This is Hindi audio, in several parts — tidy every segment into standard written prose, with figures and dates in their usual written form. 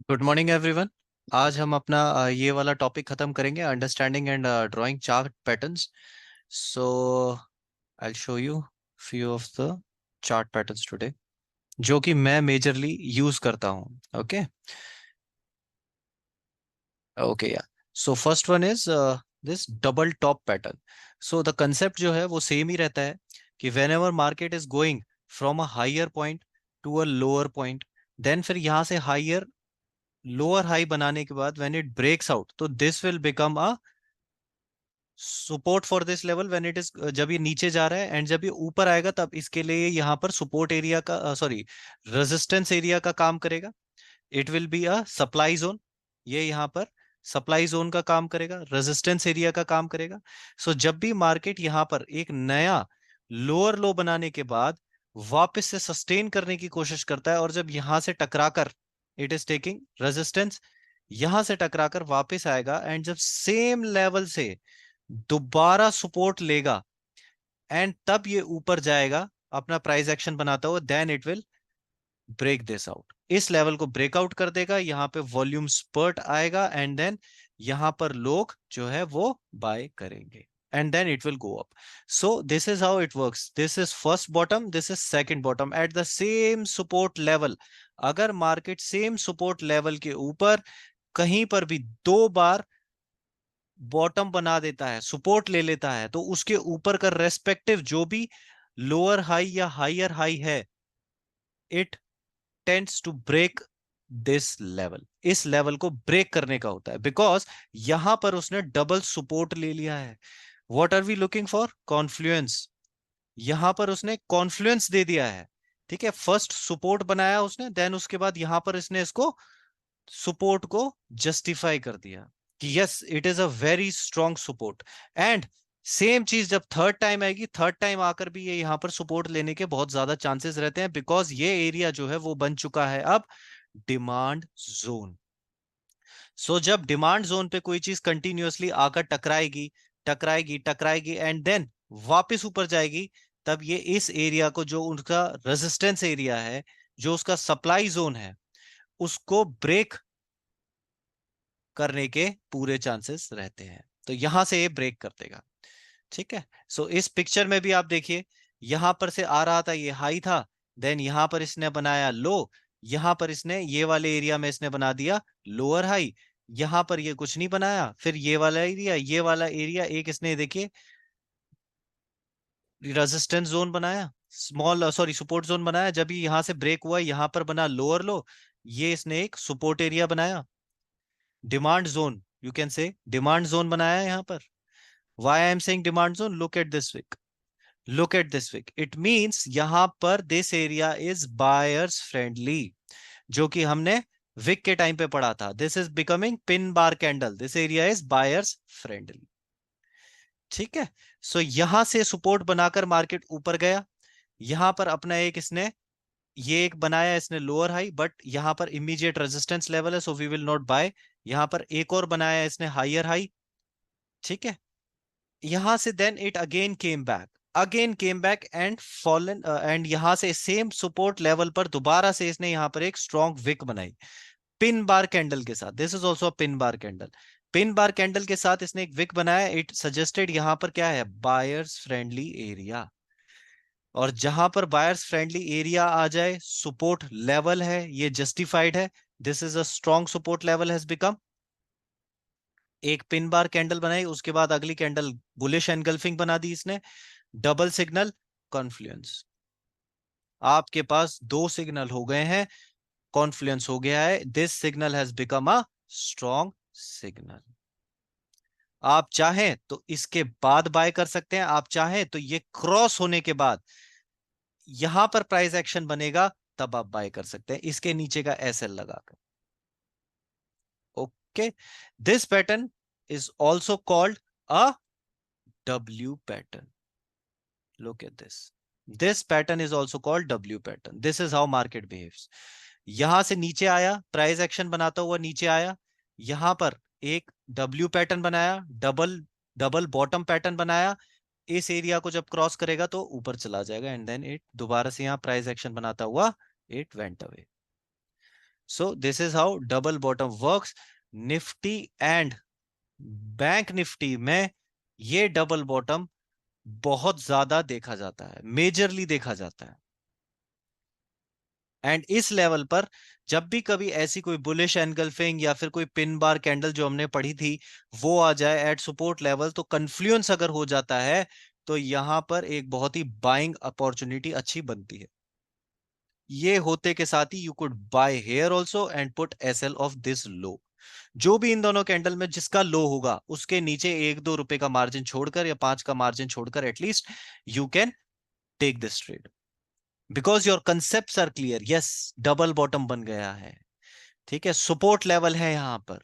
Good morning everyone. आज हम अपना ये वाला टॉपिक खत्म करेंगे, understanding and drawing chart patterns. So I show you few of the chart patterns today, जो कि मैं मेजरली यूज करता हूँ। ओके ओके या so first one is this double top pattern. So the concept जो है वो सेम ही रहता है कि whenever market is going from a higher point to a lower point, then फिर यहाँ से हाइयर लोअर हाई बनाने के बाद व्हेन इट ब्रेक्स आउट, तो this will become a support for this level when it is, जब ये नीचे जा रहा है एंड जब ये ऊपर आएगा तब इसके लिए यहाँ पर सपोर्ट एरिया का, सॉरी, रेजिस्टेंस एरिया का काम करेगा। It will be a supply zone. ये यहाँ पर सप्लाई जोन का काम करेगा, रेजिस्टेंस एरिया का काम करेगा। सो जब भी मार्केट यहाँ पर एक नया लोअर लो बनाने के बाद वापस से सस्टेन करने की कोशिश करता है, और जब यहां से टकराकर इट इज टेकिंग रेजिस्टेंस, यहां से टकराकर वापस आएगा एंड जब सेम लेवल से दोबारा सपोर्ट लेगा एंड तब ये ऊपर जाएगा अपना प्राइस एक्शन बनाता हुआ, then it will break this out. इस लेवल को ब्रेकआउट कर देगा, यहाँ पे वॉल्यूम स्पर्ट आएगा एंड देन यहाँ पर लोग जो है वो बाय करेंगे and then it will go up. So this is how it works. This is first bottom, this is second bottom at the same support level. अगर मार्केट सेम सपोर्ट लेवल के ऊपर कहीं पर भी दो बार बॉटम बना देता है, सपोर्ट ले लेता है, तो उसके ऊपर का रेस्पेक्टिव जो भी लोअर हाई या हायर हाई है, it tends to break this level. इस लेवल को ब्रेक करने का होता है, बिकॉज यहां पर उसने डबल सपोर्ट ले लिया है। What are we looking for? Confluence. यहां पर उसने कॉन्फ्लुएंस दे दिया है। ठीक है, फर्स्ट सपोर्ट बनाया उसने, देन उसके बाद यहां पर इसने इसको सपोर्ट को जस्टिफाई कर दिया कि yes it is a very strong support. And same चीज जब थर्ड टाइम आएगी, थर्ड टाइम आकर भी ये यहां पर सपोर्ट लेने के बहुत ज्यादा चांसेस रहते हैं, बिकॉज ये एरिया जो है वो बन चुका है अब डिमांड जोन। सो जब डिमांड जोन पे कोई चीज कंटिन्यूअसली आकर टकराएगी टकराएगी टकराएगी एंड देन वापस ऊपर जाएगी, तब ये इस एरिया को, जो उनका रेजिस्टेंस एरिया है, जो उसका सप्लाई जोन है, उसको ब्रेक करने के पूरे चांसेस रहते हैं। तो यहां से ये ब्रेक कर देगा। ठीक है, सो इस पिक्चर में भी आप देखिए, यहां पर से आ रहा था, ये हाई था, देन यहां पर इसने बनाया लो, यहां पर इसने ये वाले एरिया में इसने बना दिया लोअर हाई, यहां पर ये कुछ नहीं बनाया, फिर ये वाला एरिया, ये वाला एरिया एक इसने देखिए रेजिस्टेंस जोन बनाया, स्मॉल सॉरी सपोर्ट जोन बनाया, जब ये यहां से ब्रेक हुआ यहां पर बना लोअर लो, ये इसने एक सपोर्ट एरिया बनाया, demand zone, you can say demand zone बनाया है यहाँ पर। Why I am saying demand zone? Look at this wick. Look at this wick. It means यहां पर this area is buyers friendly, जो कि हमने विक के टाइम पे पढ़ा था। This is becoming pin bar candle. This area is buyers friendly. ठीक है, सो यहां से सपोर्ट बनाकर मार्केट ऊपर गया, यहां पर अपना एक इसने ये एक बनाया इसने लोअर हाई, बट यहां पर इमीडिएट रेजिस्टेंस लेवल है, so we will not buy. यहां पर एक और बनाया इसने हायर हाई। ठीक है, यहां से then it again came back and fallen, and यहां से सेम सपोर्ट लेवल पर दोबारा से इसने यहां पर एक स्ट्रॉन्ग विक बनाई पिन बार कैंडल के साथ। This is also pin bar candle. Pin bar candle के साथ इसने एक विक बनाया, इट सजेस्टेड यहां पर क्या है, बायर्स फ्रेंडली एरिया। और जहां पर बायर्स फ्रेंडली एरिया आ जाए, सपोर्ट लेवल है, ये जस्टिफाइड है, this is a strong support level has become. एक पिन बार कैंडल बनाई, उसके बाद अगली कैंडल बुलिश एनगल्फिंग बना दी इसने, डबल सिग्नल कॉन्फ्लुएंस। आपके पास दो सिग्नल हो गए हैं, कॉन्फ्लुएंस हो गया है, this signal has become a strong signal. आप चाहें तो इसके बाद बाय कर सकते हैं, आप चाहें तो ये क्रॉस होने के बाद यहां पर प्राइस एक्शन बनेगा, तब आप बाय कर सकते हैं इसके नीचे का एसएल लगाकर। Okay, this pattern is also called a W pattern. Look at this. This pattern is also called W pattern. This is how market behaves. यहां से नीचे आया, प्राइस एक्शन बनाता हुआ नीचे आया, यहां पर एक W पैटर्न बनाया, डबल डबल बॉटम पैटर्न बनाया, इस एरिया को जब क्रॉस करेगा तो ऊपर चला जाएगा एंड देन इट दोबारा से यहां प्राइस एक्शन बनाता हुआ it went away. So this is how double bottom works. Nifty and bank Nifty में ये डबल बॉटम बहुत ज्यादा देखा जाता है, मेजरली देखा जाता है। एंड इस लेवल पर जब भी कभी ऐसी कोई बुलिश एनगल्फिंग या फिर कोई पिन बार कैंडल जो हमने पढ़ी थी वो आ जाए एट सपोर्ट लेवल, तो कन्फ्लुएंस अगर हो जाता है तो यहां पर एक बहुत ही बाइंग अपॉर्चुनिटी अच्छी बनती है। ये होते के साथ ही you could buy here also and put S L of this लो। जो भी इन दोनों कैंडल में जिसका लो होगा उसके नीचे 1-2 रुपए का मार्जिन छोड़कर या 5 का मार्जिन छोड़कर at least you can take this trade because your concept are clear. Yes, double bottom बन गया है, ठीक है, सपोर्ट लेवल है यहां पर,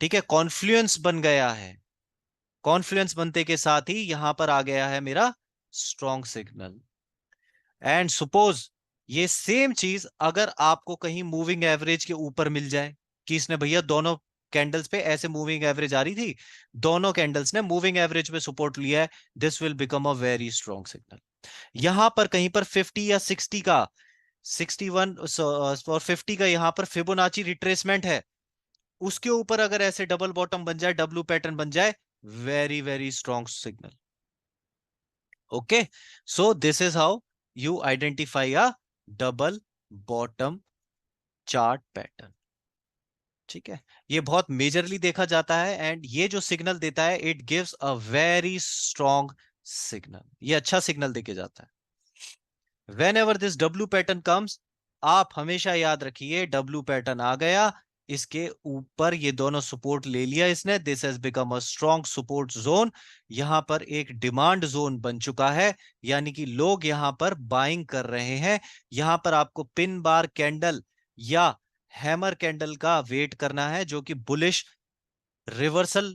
ठीक है, कॉन्फ्लुएंस बन गया है। कॉन्फ्लुएंस बनते के साथ ही यहां पर आ गया है मेरा स्ट्रॉन्ग सिग्नल। एंड सपोज ये सेम चीज अगर आपको कहीं मूविंग एवरेज के ऊपर मिल जाए कि इसने भैया दोनों कैंडल्स पे ऐसे मूविंग एवरेज आ रही थी, दोनों कैंडल्स ने मूविंग एवरेज पे सपोर्ट लिया है, this will become a very strong signal. यहां पर कहीं पर 50 या 60 का 61 और 50 का यहां पर फिबोनाची रिट्रेसमेंट है, उसके ऊपर अगर ऐसे डबल बॉटम बन जाए, डब्ल्यू पैटर्न बन जाए, very very strong signal. Okay, so this is how you identify a double bottom chart pattern. ठीक है, ये बहुत मेजरली देखा जाता है एंड ये जो सिग्नल देता है it gives a very strong signal, ये अच्छा सिग्नल देके जाता है। When ever this W pattern comes, आप हमेशा याद रखिए डब्ल्यू पैटर्न आ गया, इसके ऊपर ये दोनों सपोर्ट ले लिया इसने, this has become a strong support zone. यहां पर एक डिमांड जोन बन चुका है, यानी कि लोग यहां पर बाइंग कर रहे हैं। यहां पर आपको पिन बार कैंडल या हैमर कैंडल का वेट करना है जो कि बुलिश रिवर्सल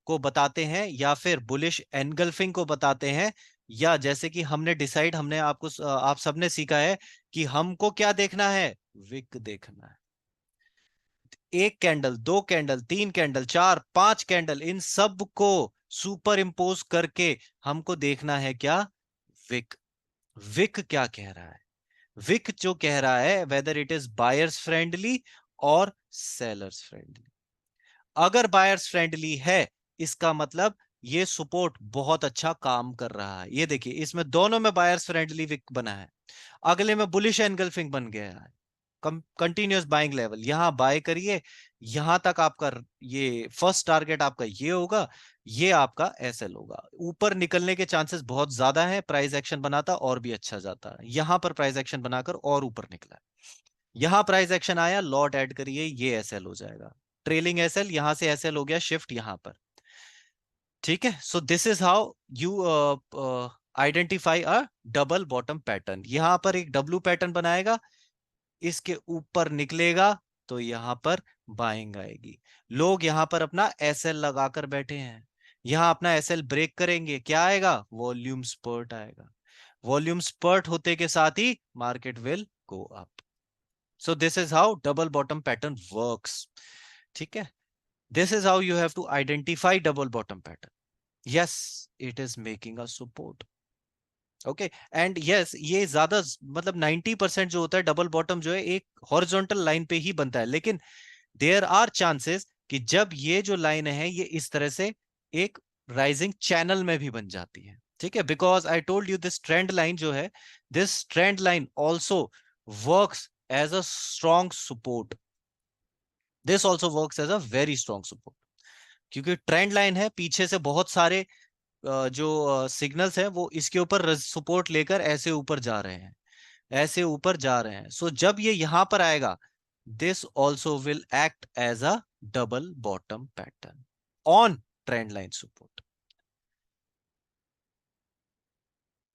को बताते हैं या फिर बुलिश एनगल्फिंग को बताते हैं। या जैसे कि हमने आपको आप सबने सीखा है कि हमको क्या देखना है, विक देखना है। एक कैंडल, दो कैंडल, तीन कैंडल, चार, पांच कैंडल, इन सब को सुपर इंपोज करके हमको देखना है क्या, विक। विक क्या कह रहा है, विक जो कह रहा है whether it is buyers friendly और सेलर्स फ्रेंडली। अगर बायर्स फ्रेंडली है इसका मतलब ये सपोर्ट बहुत अच्छा काम कर रहा है। ये देखिए इसमें दोनों में बायर्स फ्रेंडली विक बना है, अगले में बुलिश एनगल्फिंग बन गया है, कंटिन्यूअस बाइंग लेवल, यहां बाय करिए, यहां तक आपका ये फर्स्ट टारगेट आपका ये होगा, ये आपका एसएल होगा। ऊपर निकलने के चांसेस बहुत ज्यादा है, प्राइस एक्शन बनाता और भी अच्छा जाता है, यहां पर प्राइस एक्शन बनाकर और ऊपर निकला है, यहां प्राइस एक्शन आया, लॉट ऐड करिए, ये एसएल हो जाएगा, ट्रेलिंग एसएल, यहां से एसएल हो गया शिफ्ट यहां पर। ठीक है, so this is how you identify a double bottom pattern. यहां पर एक डब्ल्यू पैटर्न बनाएगा, इसके ऊपर निकलेगा तो यहां पर बाइंग आएगी। लोग यहां पर अपना एसएल लगाकर बैठे हैं, यहां अपना एसएल ब्रेक करेंगे, क्या आएगा, वॉल्यूम स्पर्ट आएगा। वॉल्यूम स्पर्ट होते के साथ ही market will go up. So this is how double bottom pattern works. ठीक है, this is how you have to identify double bottom pattern. Yes, it is making a support. Okay, and yes, ये ज्यादा मतलब 90% जो होता है डबल बॉटम जो है एक हॉरिजॉन्टल लाइन पे ही बनता है, लेकिन देयर आर चांसेस कि जब ये जो लाइन है ये इस तरह से एक राइजिंग चैनल में भी बन जाती है। ठीक है, because I told you this trend line जो है, this trend line also works as a strong support, this also works as a very strong support. क्योंकि ट्रेंड लाइन है, पीछे से बहुत सारे जो सिग्नल्स है वो इसके ऊपर सपोर्ट लेकर ऐसे ऊपर जा रहे हैं, ऐसे ऊपर जा रहे हैं। सो जब ये यहां पर आएगा, this also will act as a double bottom pattern on trend line support.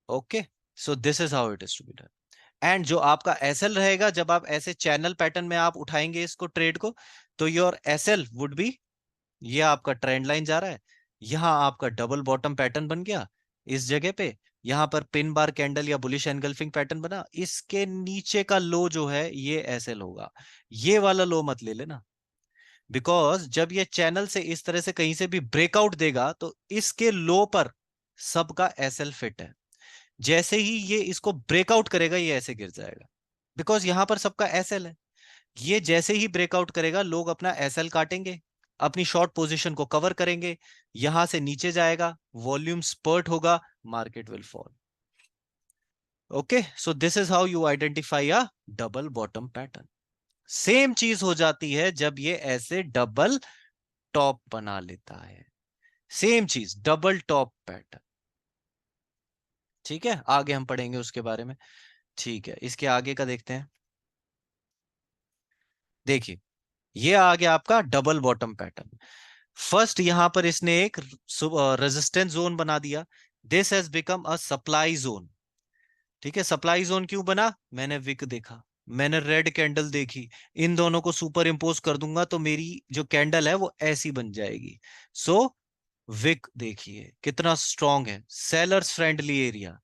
Okay, so this is how it is to be done. And जो आपका एसएल रहेगा, जब आप ऐसे चैनल पैटर्न में आप उठाएंगे इसको ट्रेड को, तो योर एसएल वुड बी, ये आपका ट्रेंड लाइन जा रहा है, यहां आपका डबल बॉटम पैटर्न बन गया इस जगह पे, यहां पर पिन बार कैंडल या बुलिश एनगल्फिंग पैटर्न बना, इसके नीचे का लो जो है ये एसएल होगा। ये वाला लो मत ले लेना, बिकॉज जब ये चैनल से इस तरह से कहीं से भी ब्रेकआउट देगा तो इसके लो पर सबका एसएल फिट है, जैसे ही ये इसको ब्रेकआउट करेगा ये ऐसे गिर जाएगा, बिकॉज यहां पर सबका एसएल है। ये जैसे ही ब्रेकआउट करेगा लोग अपना एसएल काटेंगे, अपनी शॉर्ट पोजीशन को कवर करेंगे, यहां से नीचे जाएगा, वॉल्यूम स्पर्ट होगा, market will fall. Okay, so this is how you identify a double bottom pattern. Same चीज हो जाती है जब ये ऐसे डबल टॉप बना लेता है, सेम चीज डबल टॉप पैटर्न। ठीक है, आगे हम पढ़ेंगे उसके बारे में। ठीक है, इसके आगे का देखते हैं। देखिए, ये आ गया आपका डबल बॉटम पैटर्न। फर्स्ट यहां पर इसने एक रेजिस्टेंस जोन बना दिया, this has become a supply zone. ठीक है, सप्लाई जोन क्यों बना? मैंने विक देखा, मैंने रेड कैंडल देखी, इन दोनों को सुपर इंपोज कर दूंगा तो मेरी जो कैंडल है वो ऐसी बन जाएगी। सो विक देखिए कितना स्ट्रांग है, सेलर्स फ्रेंडली एरिया।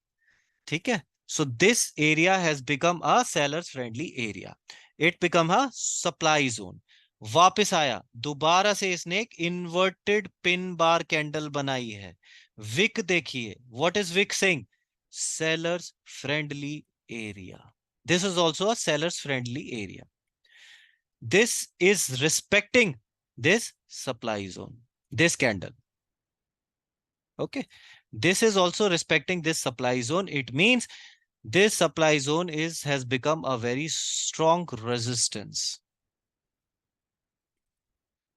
ठीक है, so this area has become a sellers friendly area, it become a supply zone. वापस आया, दोबारा से इसने एक इन्वर्टेड पिन बार कैंडल बनाई है। विक देखिए, what is wick saying? Sellers friendly area, this is also a sellers friendly area, this is respecting this supply zone, this candle. Okay, this is also respecting this supply zone. It means this supply zone is has become a very strong resistance.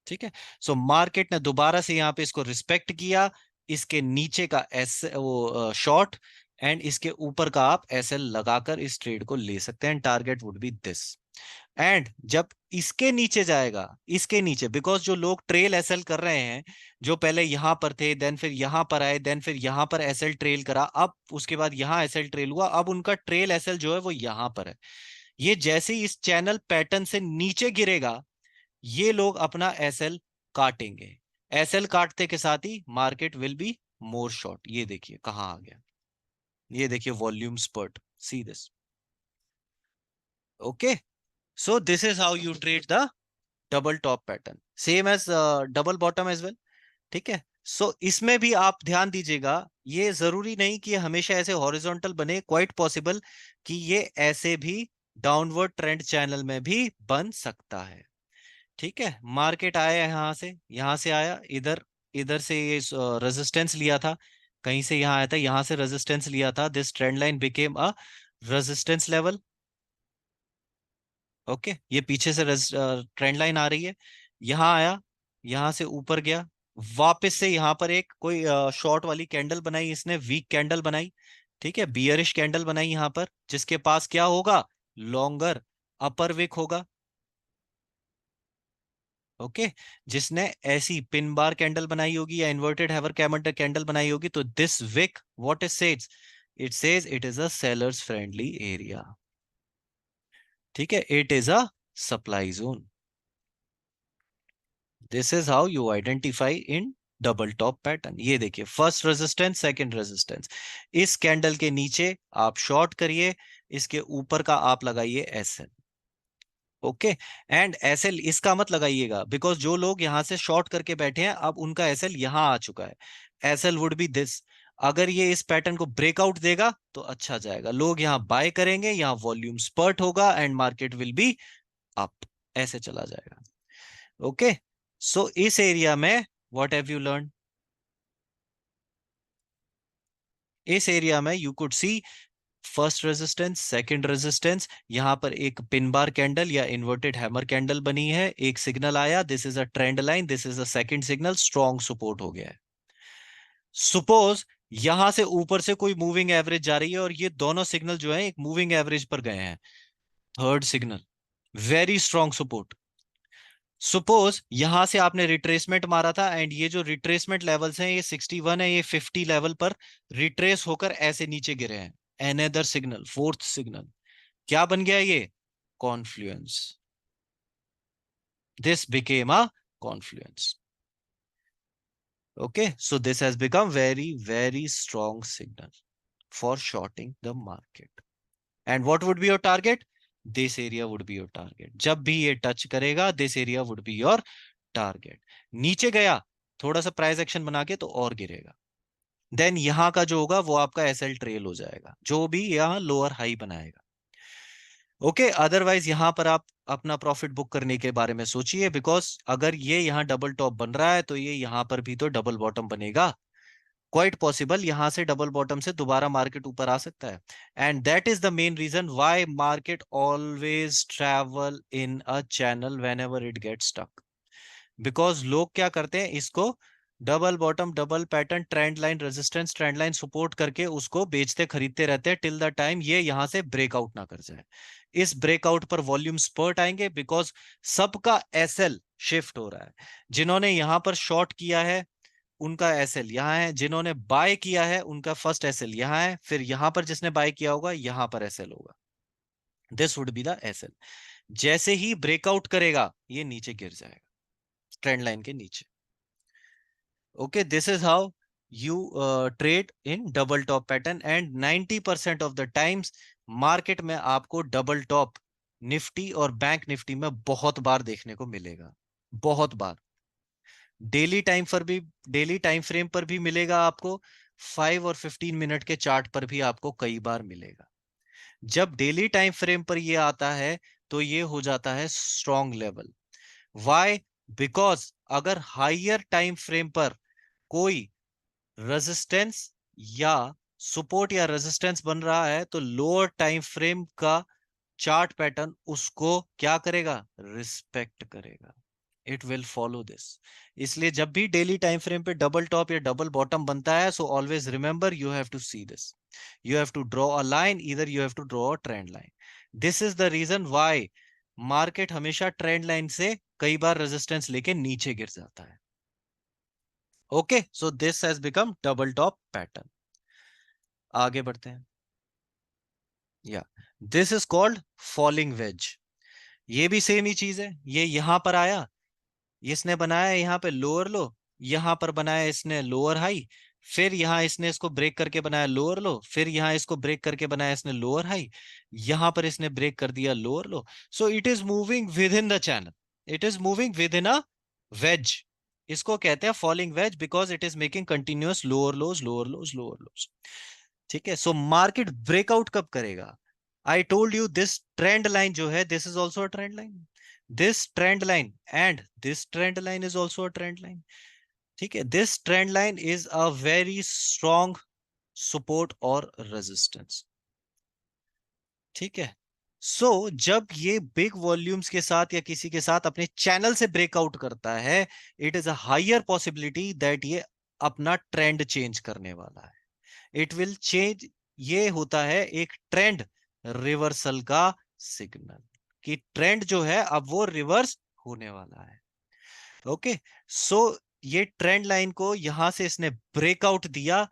ठीक है, सो मार्केट ने दोबारा से यहाँ पे इसको रिस्पेक्ट किया, इसके नीचे का एस वो शॉर्ट एंड इसके ऊपर का आप एसएल लगाकर इस ट्रेड को ले सकते हैं, target would be this. And जब इसके नीचे जाएगा, इसके नीचे, बिकॉज जो लोग ट्रेल एसएल कर रहे हैं, जो पहले यहां पर थे, देन फिर यहां पर आए, देन फिर यहां पर एसएल ट्रेल करा, अब उसके बाद यहां एसएल ट्रेल हुआ, अब उनका ट्रेल एसएल जो है वो यहां पर है। ये जैसे ही इस चैनल पैटर्न से नीचे गिरेगा, ये लोग अपना एसएल काटेंगे, एसएल काटते के साथ ही market will be more short. ये देखिए कहां आ गया, ये देखिए volume spurt, see this. Okay, so this is how you trade the double top pattern, same as double bottom as well. ठीक है, सो इसमें भी आप ध्यान दीजिएगा, ये जरूरी नहीं कि ये हमेशा ऐसे हॉरिजॉन्टल बने, क्वाइट पॉसिबल कि ये ऐसे भी डाउनवर्ड ट्रेंड चैनल में भी बन सकता है। ठीक है, मार्केट आया यहां से आया, इधर इधर से ये रेजिस्टेंस लिया था, कहीं से यहां आया था, यहां से रेजिस्टेंस लिया था, this trend line became a resistance level. Okay, ये पीछे से ट्रेंड लाइन आ रही है, यहां आया, यहां से ऊपर गया, वापस से यहां पर एक कोई शॉर्ट वाली कैंडल बनाई, इसने वीक कैंडल बनाई। ठीक है, बियरिश कैंडल बनाई यहां पर, जिसके पास क्या होगा? लॉन्गर अपर विक होगा। ओके, जिसने ऐसी पिन बार कैंडल बनाई होगी या इन्वर्टेड हैवर कैमर कैंडल बनाई होगी, तो this wick what it says? It says it is a sellers friendly area. ठीक है, it is a supply zone. This is how you identify in double top pattern. ये देखिए, फर्स्ट रेजिस्टेंस, सेकंड रेजिस्टेंस, इस कैंडल के नीचे आप शॉर्ट करिए, इसके ऊपर का आप लगाइए एसएल। ओके, एंड एसएल इसका मत लगाइएगा, बिकॉज जो लोग यहां से शॉर्ट करके बैठे हैं अब उनका एसएल यहां आ चुका है, एसएल वुड बी दिस। अगर ये इस पैटर्न को ब्रेकआउट देगा तो अच्छा जाएगा, लोग यहां बाय करेंगे, यहां वॉल्यूम स्पर्ट होगा and market will be up, ऐसे चला जाएगा। ओके, सो इस एरिया में व्हाट हैव यू लर्न? इस एरिया में you could see first resistance, second resistance, यहां पर एक पिन बार कैंडल या इन्वर्टेड हैमर कैंडल बनी है, एक सिग्नल आया, this is a trend line, this is a second signal, strong support हो गया है। सपोज यहां से ऊपर से कोई मूविंग एवरेज जा रही है और ये दोनों सिग्नल जो है एक मूविंग एवरेज पर गए हैं, third signal, very strong support. Suppose यहां से आपने रिट्रेसमेंट मारा था एंड ये जो रिट्रेसमेंट लेवल्स हैं, ये 61 है, ये 50 लेवल पर रिट्रेस होकर ऐसे नीचे गिरे हैं, अनदर सिग्नल, फोर्थ सिग्नल, क्या बन गया ये? Confluence, this became a confluence. Okay, so this has become very very strong signal for shorting the market. And what would be your target? This area would be your target, जब भी ये टच करेगा this area would be your target. नीचे गया, थोड़ा सा प्राइस एक्शन बना के तो और गिरेगा, देन यहां का जो होगा वो आपका एसएल ट्रेल हो जाएगा, जो भी यहां लोअर हाई बनाएगा। ओके, अदरवाइज यहां पर आप अपना प्रॉफिट बुक करने के बारे में सोचिए, बिकॉज अगर ये यहाँ डबल टॉप बन रहा है तो ये यहाँ पर भी तो डबल बॉटम बनेगा। क्वाइट पॉसिबल यहां से डबल बॉटम से दोबारा मार्केट ऊपर आ सकता है। And that is the main reason why market always travel in a channel whenever it get stuck. Because लोग क्या करते हैं, इसको double bottom, double pattern, trend line resistance, trend line support करके उसको बेचते खरीदते रहते हैं टिल द टाइम ये यहां से ब्रेकआउट ना कर जाए। इस ब्रेकआउट पर वॉल्यूम स्पर्ट आएंगे, बिकॉज सबका एसएल शिफ्ट हो रहा है। जिन्होंने यहां पर शॉर्ट किया है उनका एसएल यहाँ है, जिन्होंने बाय किया है उनका फर्स्ट एसएल यहाँ है, फिर यहां पर जिसने बाय किया होगा यहां पर एसएल होगा। This would be the SL. जैसे ही ब्रेकआउट करेगा ये नीचे गिर जाएगा ट्रेंड लाइन के नीचे। Okay, this is how you trade in double top pattern, and 90% of the times market में आपको डबल टॉप निफ्टी और बैंक निफ्टी में बहुत बार देखने को मिलेगा, बहुत बार। डेली टाइम पर भी, डेली टाइम फ्रेम पर भी मिलेगा आपको, 5 और 15 मिनट के चार्ट पर भी आपको कई बार मिलेगा। जब डेली टाइम फ्रेम पर ये आता है तो ये हो जाता है स्ट्रॉन्ग लेवल। वाई? बिकॉज अगर हाइयर टाइम फ्रेम पर कोई रेजिस्टेंस या सपोर्ट या रेजिस्टेंस बन रहा है तो लोअर टाइम फ्रेम का चार्ट पैटर्न उसको क्या करेगा, रिस्पेक्ट करेगा। It will follow this. इसलिए जब भी डेली टाइम फ्रेम पे डबल टॉप या डबल बॉटम बनता है, so always remember you have to see this, you have to draw a line, इधर you have to draw a trend line. This is the reason why market हमेशा ट्रेंड लाइन से कई बार रेजिस्टेंस लेके नीचे गिर जाता है। Okay, so this has become double top pattern. आगे बढ़ते हैं। या this is called fouling veg. ये भी सेम ही चीज है। ये यहां पर आया, इसने बनाया यहाँ पे लोअर लो, यहां पर बनाया इसने लोअर हाई, फिर यहां इसने इसको ब्रेक करके बनाया लोअर लो, फिर यहां इसको ब्रेक करके बनाया इसने लोअर हाई, यहां पर इसने ब्रेक कर दिया lower low. So it is moving within the channel, it is moving within a wedge. इसको कहते हैं falling wedge because it is making continuous lower lows, lower lows, lower lows. ठीक है, सो मार्केट ब्रेकआउट कब करेगा? I told you this trend line जो है, this is also a trend line, this trend line and this trend line is also a trend line. ठीक है, this trend line is a very strong support और रेजिस्टेंस। ठीक है, सो जब ये बिग वॉल्यूम्स के साथ या किसी के साथ अपने चैनल से ब्रेकआउट करता है, it is a higher possibility that ये अपना ट्रेंड चेंज करने वाला है, इट विल चेंज। ये होता है एक ट्रेंड रिवर्सल का सिग्नल कि ट्रेंड जो है अब वो रिवर्स होने वाला है। ओके, सो ये ट्रेंड लाइन को यहां से इसने ब्रेकआउट दिया,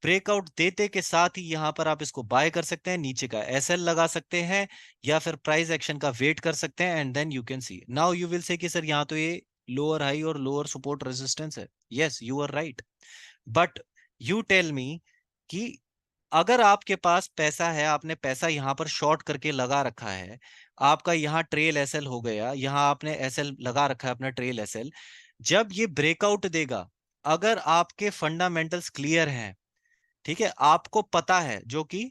ब्रेकआउट देते के साथ ही यहां पर आप इसको बाय कर सकते हैं, नीचे का एसएल लगा सकते हैं या फिर प्राइस एक्शन का वेट कर सकते हैं, and then you can see now you will say कि सर यहां तो ये लोअर हाई और लोअर सपोर्ट रेजिस्टेंस है। Yes, you are right, but you tell me कि अगर आपके पास पैसा है, आपने पैसा यहां पर शॉर्ट करके लगा रखा है, आपका यहां ट्रेल एसएल हो गया, यहां आपने एसएल लगा रखा है अपना ट्रेल एसएल, जब ये ब्रेकआउट देगा, अगर आपके फंडामेंटल्स क्लियर हैं, ठीक है, आपको पता है, जो कि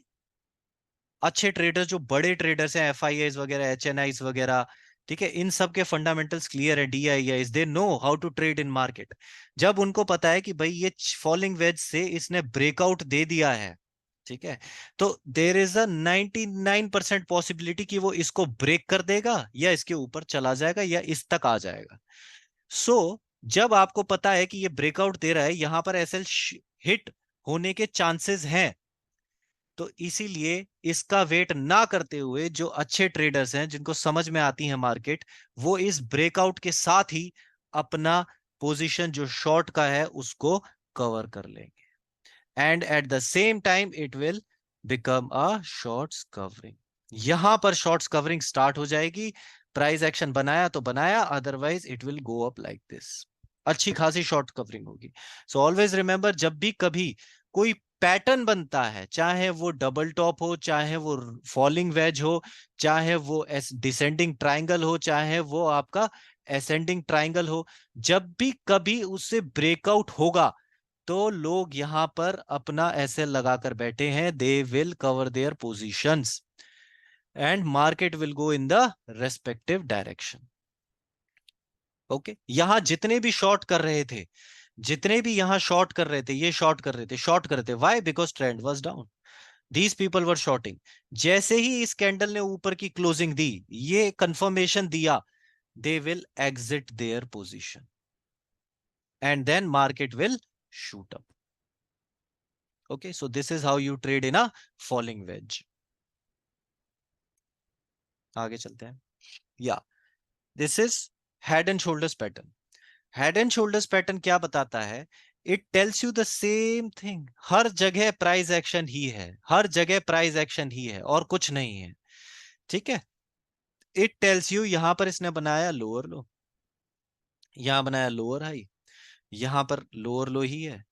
अच्छे ट्रेडर्स, जो बड़े ट्रेडर्स हैं, एफआईआईज वगैरह, एचएनआईज वगैरह, ठीक है, इन सब के फंडामेंटल्स क्लियर है, DIIs, they know how to trade in market. जब उनको पता है कि भाई ये फॉलिंग वेज से इसने ब्रेकआउट दे दिया है, ठीक है, तो देर इज अ 99% पॉसिबिलिटी कि वो इसको ब्रेक कर देगा या इसके ऊपर चला जाएगा या इस तक आ जाएगा। सो जब आपको पता है कि ये ब्रेकआउट दे रहा है, यहां पर एसएल हिट होने के चांसेस हैं, तो इसीलिए इसका वेट ना करते हुए जो अच्छे ट्रेडर्स हैं, जिनको समझ में आती है मार्केट, वो इस ब्रेकआउट के साथ ही अपना पोजीशन जो शॉर्ट का है उसको कवर कर लेंगे, and eight the same time it will become a shorts covering. यहां पर शॉर्ट्स कवरिंग स्टार्ट हो जाएगी। प्राइस एक्शन बनाया तो बनाया, otherwise it will go up like this. अच्छी खासी शॉर्ट कवरिंग होगी। सो ऑलवेज रिमेंबर, जब भी कभी कोई पैटर्न बनता है, चाहे वो डबल टॉप हो, चाहे वो फॉलिंग वेज हो, चाहे वो डिसेंडिंग ट्राइंगल हो, चाहे वो आपका एसेंडिंग ट्राइंगल हो, जब भी कभी उससे ब्रेकआउट होगा तो लोग यहां पर अपना एसएल लगाकर बैठे हैं, दे will cover there positions. and market will go in the respective direction. Okay यहां जितने भी शॉर्ट कर रहे थे, जितने भी यहां शॉर्ट कर रहे थे, ये शॉर्ट कर रहे थे, शॉर्ट कर रहे थे, why? Because trend was down, these people were shorting. जैसे ही इस कैंडल ने ऊपर की क्लोजिंग दी, ये कंफर्मेशन दिया, they will exit their position and then market will shoot up. Okay, so this is how you trade in a falling wedge. आगे चलते हैं. Yeah, this is head and shoulders pattern. Head and shoulders pattern क्या बताता है? It tells you the same thing. हर जगह प्राइस एक्शन ही है, हर जगह प्राइस एक्शन ही है और कुछ नहीं है. ठीक है. It tells you यहां पर इसने बनाया लोअर लो, यहां बनाया लोअर हाई, यहां पर लोअर लो ही है,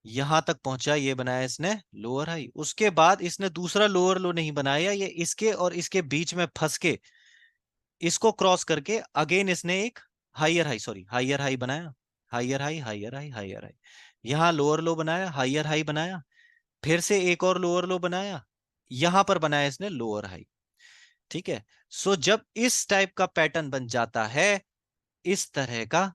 यहां तक पहुंचा, ये बनाया इसने लोअर हाई. उसके बाद इसने दूसरा लोअर लो नहीं बनाया, ये इसके और इसके बीच में फंस के इसको क्रॉस करके अगेन इसने एक higher high, sorry higher high बनाया, higher high, higher high, higher high. यहां लोअर लो बनाया, हायर हाई बनाया, फिर से एक और लोअर लो बनाया, यहां पर बनाया इसने लोअर हाई. ठीक है. सो जब इस टाइप का पैटर्न बन जाता है इस तरह का,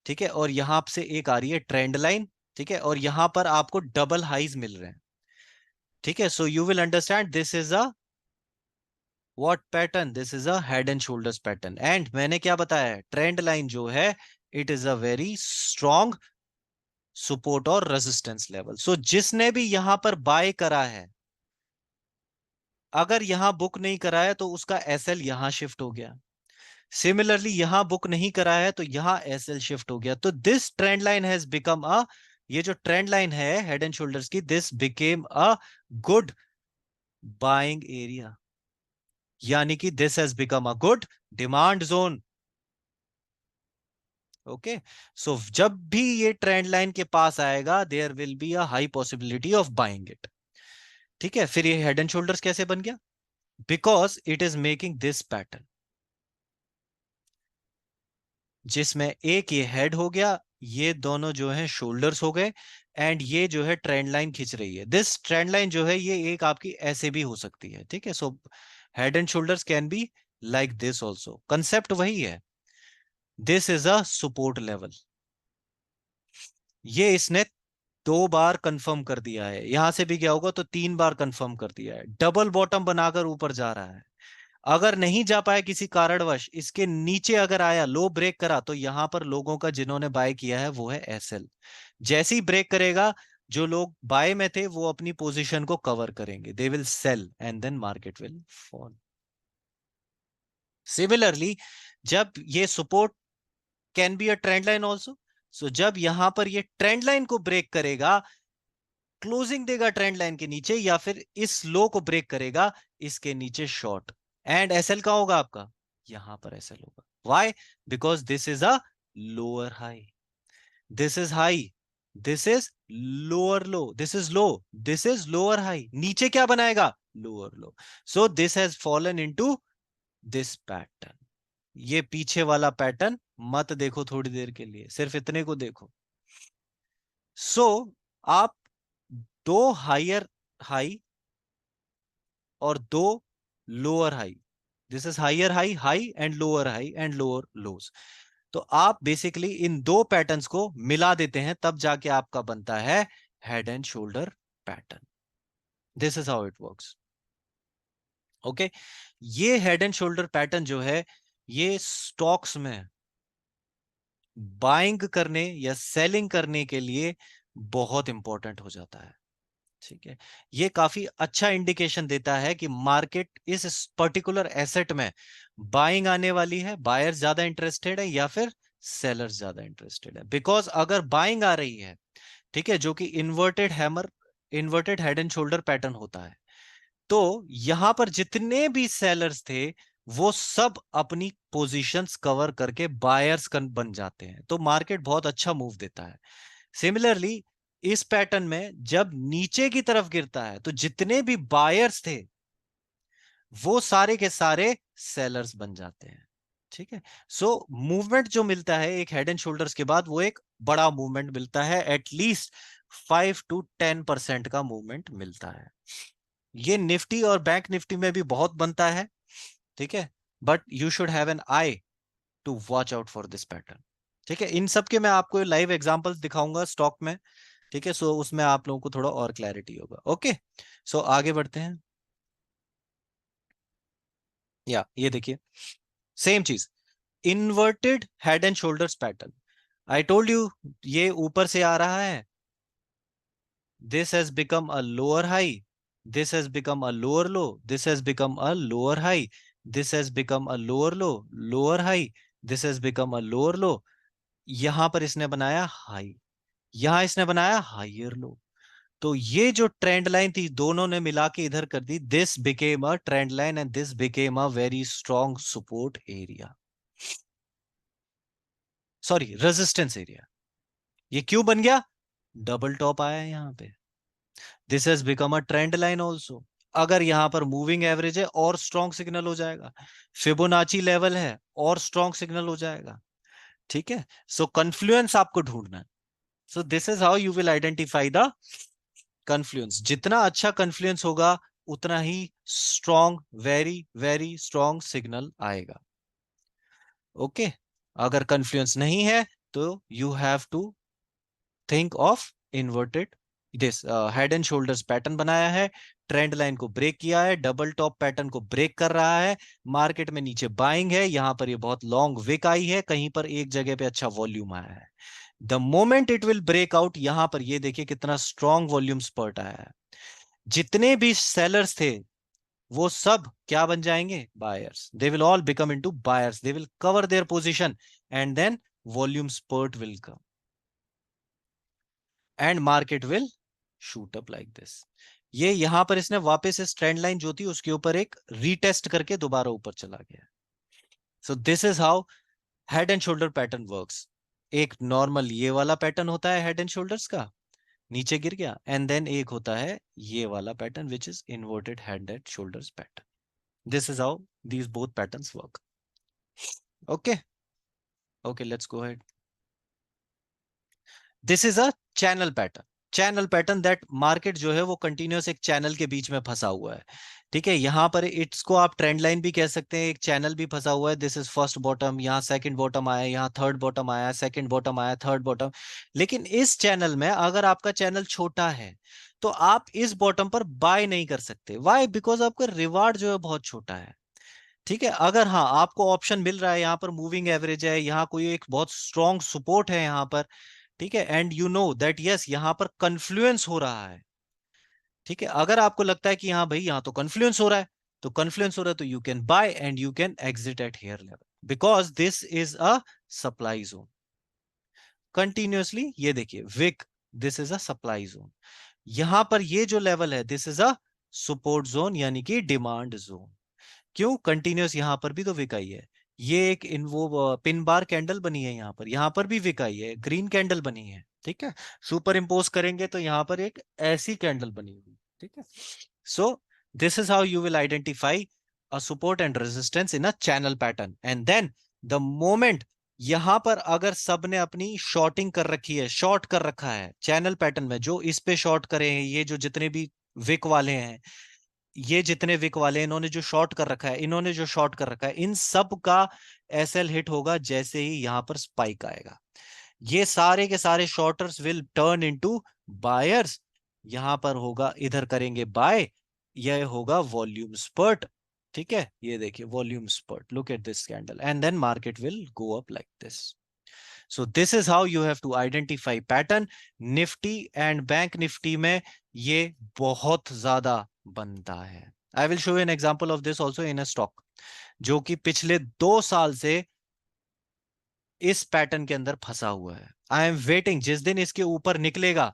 ठीक है, और यहां से एक आ रही है ट्रेंड लाइन, ठीक है, और यहां पर आपको डबल हाइज मिल रहे हैं. ठीक है. So you will understand this is a what pattern, this is a head and shoulders pattern. And मैंने क्या बताया, ट्रेंड लाइन जो है it is a very strong support और रेजिस्टेंस लेवल. सो जिसने भी यहां पर बाय करा है, अगर यहां बुक नहीं करा है तो उसका एसएल यहां शिफ्ट हो गया. सिमिलरली यहां बुक नहीं करा है तो यहां एसएल शिफ्ट हो गया. तो this trend line has become a, ये जो ट्रेंड लाइन है हेड एंड शोल्डर्स की, this became a good buying area, यानी कि this has become a good demand zone. Okay. So जब भी ये ट्रेंड लाइन के पास आएगा there will be a high possibility of buying it. ठीक है. फिर ये हेड एंड शोल्डर्स कैसे बन गया? Because it is making this pattern, जिसमें एक ये हेड हो गया, ये दोनों जो है शोल्डर्स हो गए, एंड ये जो है ट्रेंड लाइन खींच रही है. दिस ट्रेंड लाइन जो है ये एक आपकी ऐसे भी हो सकती है. ठीक है. So head and shoulders can be like this also, concept वही है. This is a support level. ये इसने 2 बार कंफर्म कर दिया है, यहां से भी क्या होगा तो 3 बार कंफर्म कर दिया है, डबल बॉटम बनाकर ऊपर जा रहा है. अगर नहीं जा पाया किसी कारणवश, इसके नीचे अगर आया, लो ब्रेक करा, तो यहां पर लोगों का जिन्होंने बाय किया है वो है एसएल. जैसे ही ब्रेक करेगा, जो लोग बाय में थे वो अपनी पोजीशन को कवर करेंगे, they will sell and then market will fall. Similarly जब ये support can be a trend line also. So जब यहां पर ये ट्रेंड लाइन को ब्रेक करेगा, क्लोजिंग देगा ट्रेंड लाइन के नीचे, या फिर इस लो को ब्रेक करेगा, इसके नीचे शॉर्ट, एंड एसएल का होगा आपका, यहां पर एसएल होगा. Why? Because this is a lower high, this is high, this is lower low, this is low, this is lower high, नीचे क्या बनाएगा? Lower low. So this has fallen into this pattern. ये पीछे वाला पैटर्न मत देखो थोड़ी देर के लिए, सिर्फ इतने को देखो. सो आप दो हायर हाई और दो lower high, this is higher high, high and lower high and lower lows. तो आप बेसिकली इन दो पैटर्न्स को मिला देते हैं, तब जाके आपका बनता है head and shoulder pattern. This is how it works. Okay. ये हेड एंड शोल्डर पैटर्न जो है ये स्टॉक्स में बाइंग करने या सेलिंग करने के लिए बहुत इंपॉर्टेंट हो जाता है. ठीक है. ये काफी अच्छा इंडिकेशन देता है कि मार्केट इस पर्टिकुलर एसेट में बाइंग आने वाली है, बायर्स ज्यादा इंटरेस्टेड है या फिर सेलर्स ज्यादा इंटरेस्टेड है. बिकॉज अगर बाइंग आ रही है, ठीक है, जो कि inverted hammer, inverted head and shoulder pattern होता है, तो यहां पर जितने भी सेलर्स थे वो सब अपनी पोजीशंस कवर करके बायर्स बन जाते हैं, तो मार्केट बहुत अच्छा मूव देता है. सिमिलरली इस पैटर्न में जब नीचे की तरफ गिरता है तो जितने भी बायर्स थे वो सारे के सारे सेलर्स बन जाते हैं. ठीक है. सो मूवमेंट जो मिलता है एक हेड एंड शोल्डर्स के बाद, वो एक बड़ा मूवमेंट मिलता है, एटलीस्ट 5 to 10% का मूवमेंट मिलता है. ये निफ्टी और बैंक निफ्टी में भी बहुत बनता है. ठीक है, but you should have an eye to watch out for this pattern. ठीक है, इन सब के मैं आपको लाइव एग्जांपल्स दिखाऊंगा स्टॉक में। ठीक है, सो उसमें आप लोगों को थोड़ा और क्लैरिटी होगा। ओके, सो आगे बढ़ते हैं। या ये देखिए, सेम चीज, inverted head and shoulders pattern. I told you, ये ऊपर से आ रहा है, this has become a lower high, this has become a lower low, this has become a lower high, this has become a lower low, lower high, this has become a lower low। यहां पर इसने बनाया हाई, यहां इसने बनाया हायर लो। तो ये जो ट्रेंड लाइन थी दोनों ने मिला के इधर कर दी, this became a trend line and this became a very strong support area, sorry resistance area. ये क्यों बन गया? डबल टॉप आया है यहां पे, this has become a trend line also. अगर यहां पर मूविंग एवरेज है और स्ट्रॉन्ग सिग्नल हो जाएगा, फिबोनाची लेवल है और स्ट्रॉन्ग सिग्नल हो जाएगा। ठीक है, सो कन्फ्लुएंस आपको ढूंढना है। So this is how you will identify the confluence. जितना अच्छा कन्फ्लुएंस होगा उतना ही strong, very very strong signal आएगा। ओके, अगर कन्फ्लुएंस नहीं है तो you have to think of inverted, this head and shoulders pattern बनाया है, ट्रेंड लाइन को ब्रेक किया है, डबल टॉप पैटर्न को ब्रेक कर रहा है, मार्केट में नीचे बाइंग है, यहां पर ये बहुत लॉन्ग विक आई है, कहीं पर एक जगह पे अच्छा वॉल्यूम आया है। The moment it will break out, यहां पर ये देखिए कितना स्ट्रॉन्ग वॉल्यूम स्पर्ट आया है, जितने भी सेलर्स थे वो सब क्या बन जाएंगे? Buyers. They will all become into buyers, they will cover their position and then volume spurt will come and market will shoot up like this. ये यहां पर इसने वापस इस ट्रेंड लाइन जो थी उसके ऊपर एक रीटेस्ट करके दोबारा ऊपर चला गया। सो this is how head and shoulder pattern works. एक नॉर्मल ये वाला पैटर्न होता है हेड एंड शोल्डर्स का, नीचे गिर गया, एंड देन एक होता है ये वाला pattern which is inverted head and shoulders pattern. This is how these both patterns work. Okay, okay let's go ahead. This is a channel pattern, channel pattern that market जो है वो कंटिन्यूस एक चैनल के बीच में फंसा हुआ है। ठीक है, यहां पर इट्स को आप ट्रेंड लाइन भी कह सकते हैं, एक चैनल भी फंसा हुआ है। दिस इज फर्स्ट बॉटम, यहाँ सेकंड बॉटम आया, यहाँ थर्ड बॉटम आया, सेकंड बॉटम आया, थर्ड बॉटम। लेकिन इस चैनल में अगर आपका चैनल छोटा है तो आप इस बॉटम पर बाय नहीं कर सकते। वाई? बिकॉज आपका रिवार्ड जो है बहुत छोटा है। ठीक है, अगर हाँ आपको ऑप्शन मिल रहा है, यहाँ पर मूविंग एवरेज है, यहाँ कोई एक बहुत स्ट्रॉन्ग सपोर्ट है यहाँ पर, ठीक है, and you know that yes यहां पर कन्फ्लुएंस हो रहा है। ठीक है, अगर आपको लगता है कि हाँ भाई यहाँ तो कन्फ्लुएंस हो रहा है, तो कन्फ्लुएंस हो रहा है तो you can buy and you can exit at here level, because this is a supply zone. Continuously ये देखिए wick, this is a supply zone. यहां पर ये जो लेवल है this is a support zone यानी कि डिमांड जोन। क्यों? कंटिन्यूस यहां पर भी तो विक आई है, ये एक इन वो पिन बार कैंडल बनी है, यहां पर भी विक आई है, ग्रीन कैंडल बनी है। ठीक है, सुपर इंपोज करेंगे तो यहां पर एक ऐसी कैंडल बनी हुई। ठीक है, so this is how you will identify a support and resistance in a channel pattern. And then the moment यहां पर अगर सब ने अपनी शॉर्टिंग कर रखी है, शॉर्ट कर रखा है चैनल पैटर्न में, जो इस पे शॉर्ट करे हैं, ये जो जितने भी विक वाले हैं, ये जितने विक वाले हैं, इन्होंने जो शॉर्ट कर रखा है, इन्होंने जो शॉर्ट कर रखा है, इन सब का एसएल हिट होगा जैसे ही यहां पर स्पाइक आएगा। ये सारे के सारे शॉर्टर्स विल टर्न इनटू बायर्स, यहां पर होगा, इधर करेंगे बाय, यह होगा वॉल्यूम स्पर्ट। ठीक है, ये देखिए volume spurt, look at this candle and then market will go up like this. So this is how you have to identify pattern. Nifty and bank Nifty में ये बहुत ज्यादा बनता है। I will show an example of this also in a stock जो कि पिछले 2 साल से इस पैटर्न के अंदर फंसा हुआ है। आई एम वेटिंग, जिस दिन इसके ऊपर निकलेगा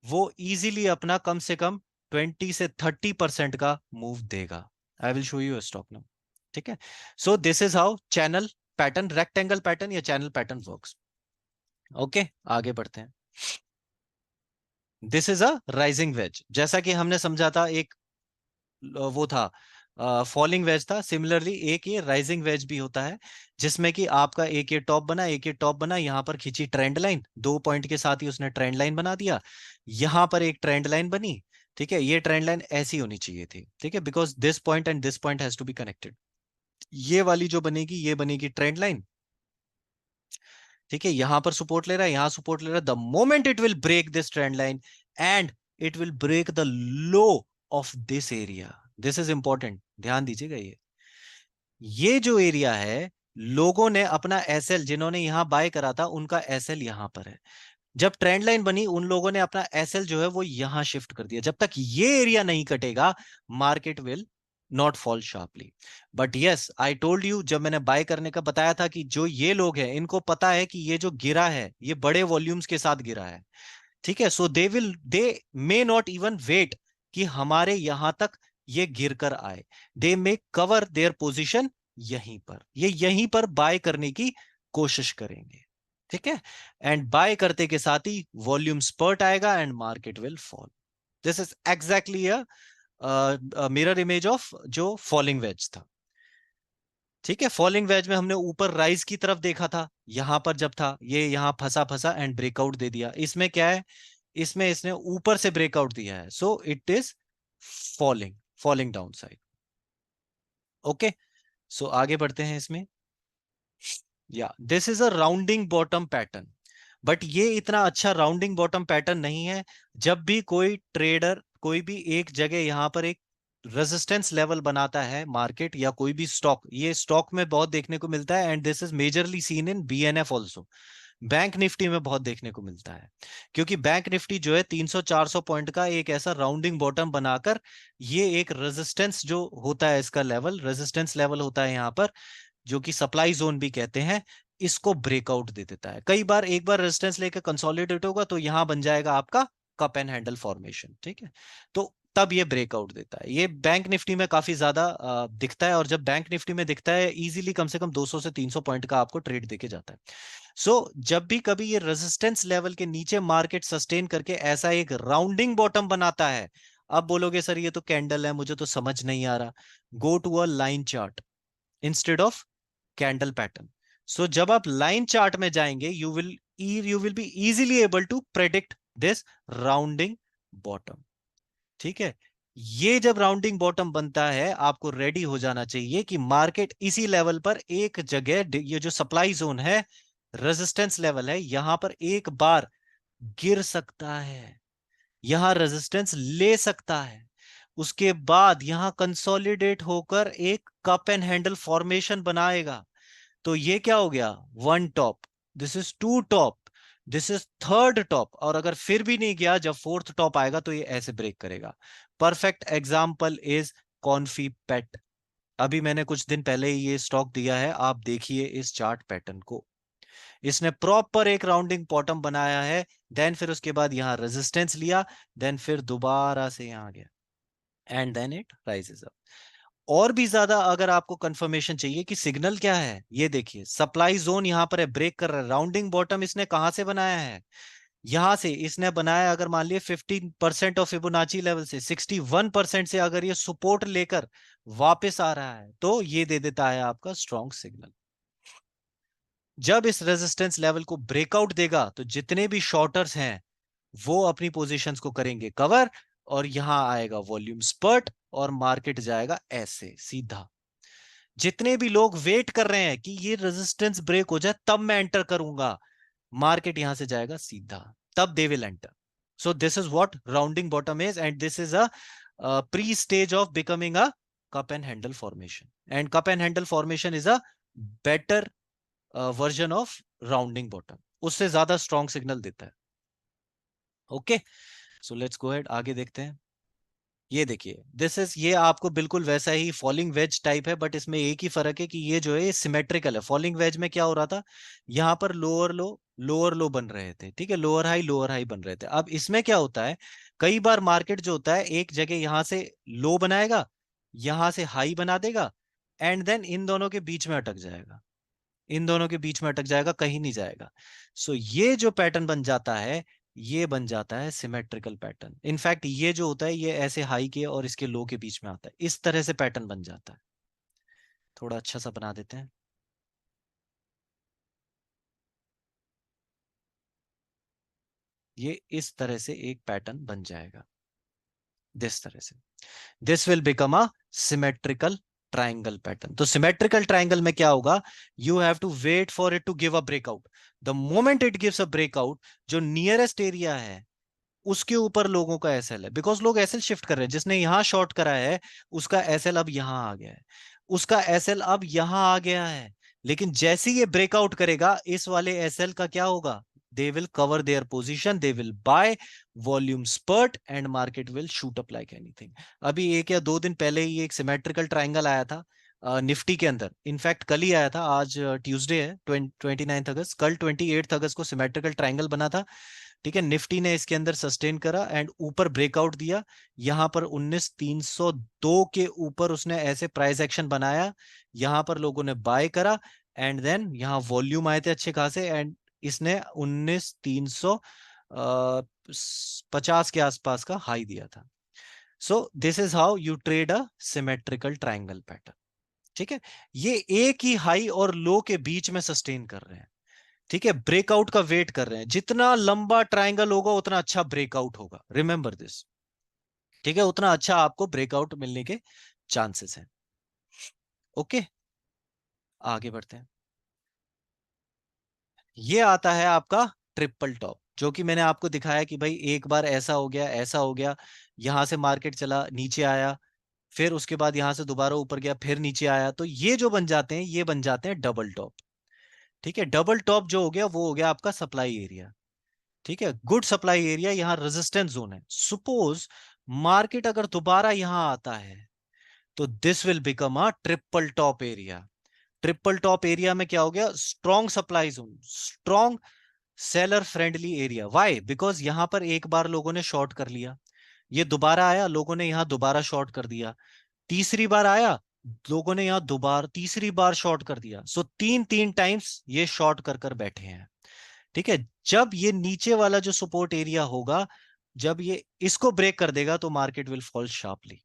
वो इजीली अपना कम से कम 20 से 30% का मूव देगा। आई will show you stock now. ठीक है, so this is how channel pattern, rectangle pattern या चैनल पैटर्न वर्क्स। ओके, आगे बढ़ते हैं। This is a rising veg, जैसा कि हमने समझा था, एक वो था फॉलिंग वेज था, सिमिलरली एक ये राइजिंग वेज भी होता है, जिसमें कि आपका एक ये टॉप बना, एक ये टॉप बना, यहां पर खींची ट्रेंड लाइन, 2 पॉइंट के साथ ही उसने ट्रेंड लाइन बना दिया, यहां पर एक ट्रेंड लाइन बनी। ठीक है, ये ट्रेंड लाइन ऐसी होनी चाहिए थी। ठीक है, because this point and this point has to be connected. ये वाली जो बनेगी ये बनेगी ट्रेंड लाइन। ठीक है, यहां पर सपोर्ट ले रहा है, यहां सपोर्ट ले रहा है। The moment it will break this trend line and it will break the low of this area. This is important, ध्यान दीजिएगा। ये जो एरिया है, लोगों ने अपना एसएल, जिन्होंने यहां बाय करा था उनका एसएल यहां पर है। जब ट्रेंड लाइन बनी, उन लोगों ने अपना एसएल जो है वो यहां शिफ्ट कर दिया। जब तक ये एरिया नहीं कटेगा, market will not fall sharply. But yes, I told you, जब मैंने बाय करने का बताया था कि जो ये लोग हैं इनको पता है कि ये जो गिरा है ये बड़े वॉल्यूम्स के साथ गिरा है। ठीक है, सो दे मे नॉट इवन वेट कि हमारे यहां तक ये गिर कर आए। दे मे कवर देयर पोजीशन यहीं पर, ये यहीं पर बाय करने की कोशिश करेंगे। ठीक है, एंड बाय करते के साथ ही वॉल्यूम स्पर्ट आएगा and market will fall. This is exactly a mirror image of जो फॉलिंग वेज था। ठीक है, फॉलिंग वेज में हमने ऊपर राइज की तरफ देखा था, यहां पर जब था ये यहां फंसा फंसा एंड ब्रेकआउट दे दिया। इसमें क्या है, इसमें इसने ऊपर से ब्रेकआउट दिया है, so it is falling, falling down side. Okay, so आगे बढ़ते हैं इसमें। या this is a rounding bottom pattern, but ये इतना अच्छा राउंडिंग बॉटम पैटर्न नहीं है। जब भी कोई ट्रेडर कोई भी एक जगह यहां पर एक रेजिस्टेंस लेवल बनाता है, मार्केट या कोई भी स्टॉक, ये स्टॉक में बहुत देखने को मिलता है and this is majorly seen in BNF also. Bank Nifty में बहुत देखने को मिलता है, क्योंकि बैंक निफ्टी जो है 300-400 पॉइंट का एक ऐसा राउंडिंग बॉटम बनाकर ये एक रेजिस्टेंस जो होता है, इसका लेवल रेजिस्टेंस लेवल होता है यहाँ पर, जो कि सप्लाई जोन भी कहते हैं, इसको ब्रेकआउट दे देता है। कई बार एक बार रेजिस्टेंस लेकर कंसोलिडेट होगा तो यहां बन जाएगा आपका कप एंड हैंडल फॉर्मेशन। ठीक है, तो तब ये ब्रेकआउट देता है। ये बैंक निफ्टी में काफी ज्यादा दिखता है, और जब बैंक निफ्टी में दिखता है इजीली कम से कम 200 से 300 पॉइंट का आपको ट्रेड देके जाता है। जब भी कभी ये रेजिस्टेंस लेवल के नीचे मार्केट सस्टेन करके ऐसा एक राउंडिंग बॉटम बनाता है, अब बोलोगे सर ये तो कैंडल है, मुझे तो समझ नहीं आ रहा। Go to a line chart instead of candle pattern. जब आप लाइन चार्ट में जाएंगे, you will be easily able to predict this rounding bottom. ठीक है, ये जब राउंडिंग बॉटम बनता है, आपको रेडी हो जाना चाहिए कि मार्केट इसी लेवल पर एक जगह, ये जो सप्लाई जोन है, रेजिस्टेंस लेवल है, यहां पर एक बार गिर सकता है, यहां रेजिस्टेंस ले सकता है। उसके बाद यहां कंसोलिडेट होकर एक कप एंड हैंडल फॉर्मेशन बनाएगा। तो ये क्या हो गया, one top, this is two top, this is third top, और अगर फिर भी नहीं गया, जब फोर्थ टॉप आएगा तो ये ऐसे ब्रेक करेगा। परफेक्ट एग्जाम्पल इज कॉन्फी पेट। अभी मैंने कुछ दिन पहले ही ये स्टॉक दिया है, आप देखिए इस चार्ट पैटर्न को। इसने प्रॉपर एक राउंडिंग बॉटम बनाया है, देन फिर उसके बाद यहां रेजिस्टेंस लिया, देन फिर दोबारा से यहां गया and then it rises up. और भी ज्यादा अगर आपको कंफर्मेशन चाहिए कि सिग्नल क्या है, ये देखिए सप्लाई जोन यहां पर है, ब्रेक कर रहा है। राउंडिंग बॉटम इसने कहां से बनाया है, यहां से इसने बनाया। अगर मान लिया 15% ऑफ फिबोनाची लेवल से 61% से अगर ये सपोर्ट लेकर वापस आ रहा है, तो ये दे देता है आपका स्ट्रॉन्ग सिग्नल। जब इस रेजिस्टेंस लेवल को ब्रेकआउट देगा, तो जितने भी शॉर्टर्स हैं वो अपनी पोजीशंस को करेंगे कवर, और यहां आएगा वॉल्यूम स्पर्ट और मार्केट जाएगा ऐसे सीधा। जितने भी लोग वेट कर रहे हैं कि ये रेजिस्टेंस ब्रेक हो जाए तब मैं एंटर करूंगा, मार्केट यहां से जाएगा सीधा, तब they will enter. So this is what rounding bottom is, and this is a pre stage of becoming a cup and handle formation, and cup and handle formation is a better version of rounding bottom, उससे ज्यादा स्ट्रॉन्ग सिग्नल देता है। Okay, so let's go ahead, आगे देखते हैं। ये देखिए, दिस इज, ये आपको बिल्कुल वैसा ही फॉलिंग वेज टाइप है, बट इसमें एक ही फर्क है कि ये जो है सिमेट्रिकल है। फॉलिंग वेज में क्या हो रहा था, यहाँ पर लोअर लो बन रहे थे। ठीक है, लोअर हाई बन रहे थे। अब इसमें क्या होता है, कई बार मार्केट जो होता है एक जगह यहां से लो बनाएगा, यहां से हाई बना देगा, एंड देन इन दोनों के बीच में अटक जाएगा, इन दोनों के बीच में अटक जाएगा, कहीं नहीं जाएगा। ये जो पैटर्न बन जाता है, ये बन जाता है सिमेट्रिकल पैटर्न। इनफैक्ट ये जो होता है, ये ऐसे हाई के और इसके लो के बीच में आता है, इस तरह से पैटर्न बन जाता है। थोड़ा अच्छा सा बना देते हैं। ये इस तरह से एक पैटर्न बन जाएगा, दिस तरह से। This will become a symmetrical triangle pattern. तो सिमेट्रिकल ट्राइंगल में क्या होगा, you have to wait for it to give a breakout. The moment it gives a breakout, जो नियरेस्ट एरिया है उसके ऊपर लोगों का एसएल है, बिकॉज लोग एसएल शिफ्ट कर रहे हैं। जिसने यहां शॉर्ट करा है उसका एसएल अब यहां आ गया है, उसका एसएल अब यहां आ गया है। लेकिन जैसे ही ये ब्रेकआउट करेगा इस वाले एसएल का क्या होगा, they will cover their position, they will buy, volume spurt and market will shoot up like anything. अभी 1 या 2 दिन पहले ही एक सिमेट्रिकल ट्राइंगल आया था निफ्टी के अंदर। इनफैक्ट कल ही आया था, आज ट्यूसडे है 29 अगस्त, कल 28 अगस्त को सिमेट्रिकल ट्राइंगल बना था। ठीक है, निफ्टी ने इसके अंदर सस्टेन करा एंड ऊपर ब्रेकआउट दिया। यहां पर 19,302 के ऊपर उसने ऐसे प्राइस एक्शन बनाया, यहां पर लोगों ने बाय करा एंड देन यहां वॉल्यूम आए थे अच्छे खासे एंड इसने 19,350 के आसपास का हाई दिया था। सो this is how you trade a symmetrical triangle pattern. ठीक है, ये एक ही हाई और लो के बीच में सस्टेन कर रहे हैं। ठीक है, ब्रेकआउट का वेट कर रहे हैं, जितना लंबा ट्राइंगल होगा उतना अच्छा ब्रेकआउट होगा, रिमेंबर दिस। ठीक है, उतना अच्छा आपको ब्रेकआउट मिलने के चांसेस हैं। ओके, आगे बढ़ते हैं। ये आता है आपका ट्रिपल टॉप, जो कि मैंने आपको दिखाया कि भाई एक बार ऐसा हो गया, ऐसा हो गया, यहां से मार्केट चला नीचे आया, फिर उसके बाद यहां से दोबारा ऊपर गया, फिर नीचे आया, तो ये जो बन जाते हैं ये बन जाते हैं डबल टॉप। ठीक है, डबल टॉप जो हो गया वो हो गया आपका सप्लाई एरिया। ठीक है, गुड सप्लाई एरिया, यहाँ रेजिस्टेंस जोन है। सपोज मार्केट अगर दोबारा यहां आता है तो this will become a triple top area. Triple top area में क्या हो गया, strong supply zone, strong seller friendly area. Why, because यहां पर एक बार लोगों ने शॉर्ट कर लिया, ये दोबारा आया, लोगों ने यहां दोबारा शॉर्ट कर दिया, तीसरी बार आया, लोगों ने यहां दोबारा तीसरी बार शॉर्ट कर दिया। सो तीन तीन टाइम्स ये शॉर्ट कर कर बैठे हैं। ठीक है, जब ये नीचे वाला जो सपोर्ट एरिया होगा, जब ये इसको ब्रेक कर देगा तो मार्केट विल फॉल शार्पली।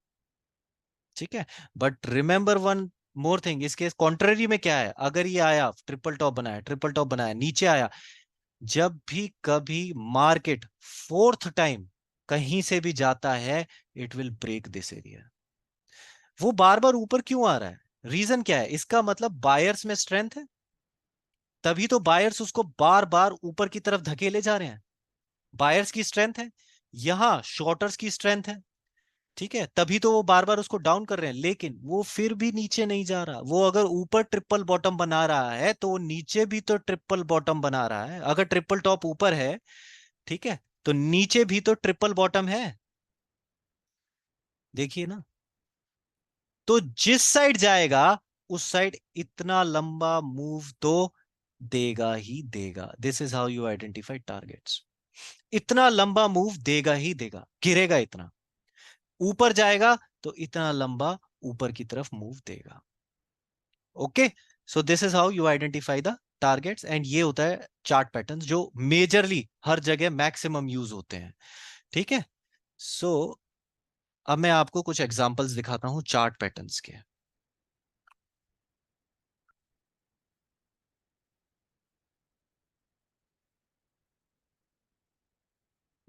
ठीक है, but remember one more thing, इसके कॉन्ट्ररी में क्या है, अगर ये आया ट्रिपल टॉप बनाया, ट्रिपल टॉप बनाया, नीचे आया, जब भी कभी मार्केट फोर्थ टाइम कहीं से भी जाता है, it will break this area. वो बार बार ऊपर क्यों आ रहा है, रीजन क्या है, इसका मतलब बायर्स में स्ट्रेंथ है, तभी तो बायर्स उसको बार बार ऊपर की तरफ धकेले जा रहे हैं। बायर्स की स्ट्रेंथ है, यहां शॉर्टर्स की स्ट्रेंथ है। ठीक है, तभी तो वो बार बार उसको डाउन कर रहे हैं, लेकिन वो फिर भी नीचे नहीं जा रहा। वो अगर ऊपर ट्रिपल बॉटम बना रहा है तो वो नीचे भी तो ट्रिपल बॉटम बना रहा है। अगर ट्रिपल टॉप ऊपर है, ठीक है, तो नीचे भी तो ट्रिपल बॉटम है। देखिए ना, तो जिस साइड जाएगा उस साइड इतना लंबा मूव तो देगा ही देगा। This is how you identify targets. इतना लंबा मूव देगा ही देगा, गिरेगा इतना, ऊपर जाएगा तो इतना लंबा ऊपर की तरफ मूव देगा। Okay, so this is how you identify the targets and ये होता है चार्ट पैटर्न्स जो मेजरली हर जगह मैक्सिमम यूज होते हैं। ठीक है, सो अब मैं आपको कुछ एग्जांपल्स दिखाता हूं चार्ट पैटर्न्स के।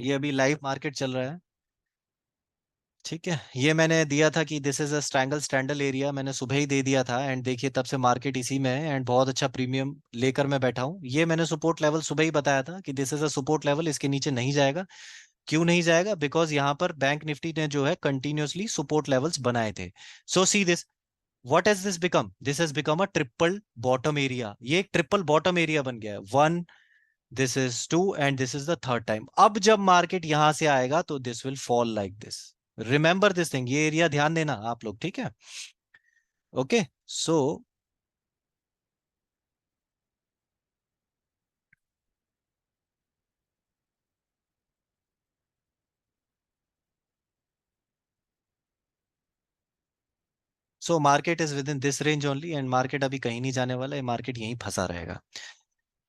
ये अभी लाइव मार्केट चल रहा है। ठीक है, ये मैंने दिया था कि दिस इज अ स्ट्रैंडल एरिया, मैंने सुबह ही दे दिया था एंड देखिए तब से मार्केट इसी में है एंड बहुत अच्छा प्रीमियम लेकर मैं बैठा हूँ। ये मैंने सपोर्ट लेवल सुबह ही बताया था कि this is a support level, इसके नीचे नहीं जाएगा। क्यों नहीं जाएगा, बिकॉज यहाँ पर बैंक निफ्टी ने जो है कंटिन्यूअसली सपोर्ट लेवल्स बनाए थे। So see this, what has this become, this has become a triple bottom area. ये एक ट्रिपल बॉटम एरिया बन गया है, one, this is two and this is the third time. अब जब मार्केट यहां से आएगा तो this will fall like this. Remember this thing, ये एरिया ध्यान देना आप लोग। ठीक है, okay, so so market is within this range only and market अभी कहीं नहीं जाने वाला है, मार्केट यहीं फंसा रहेगा।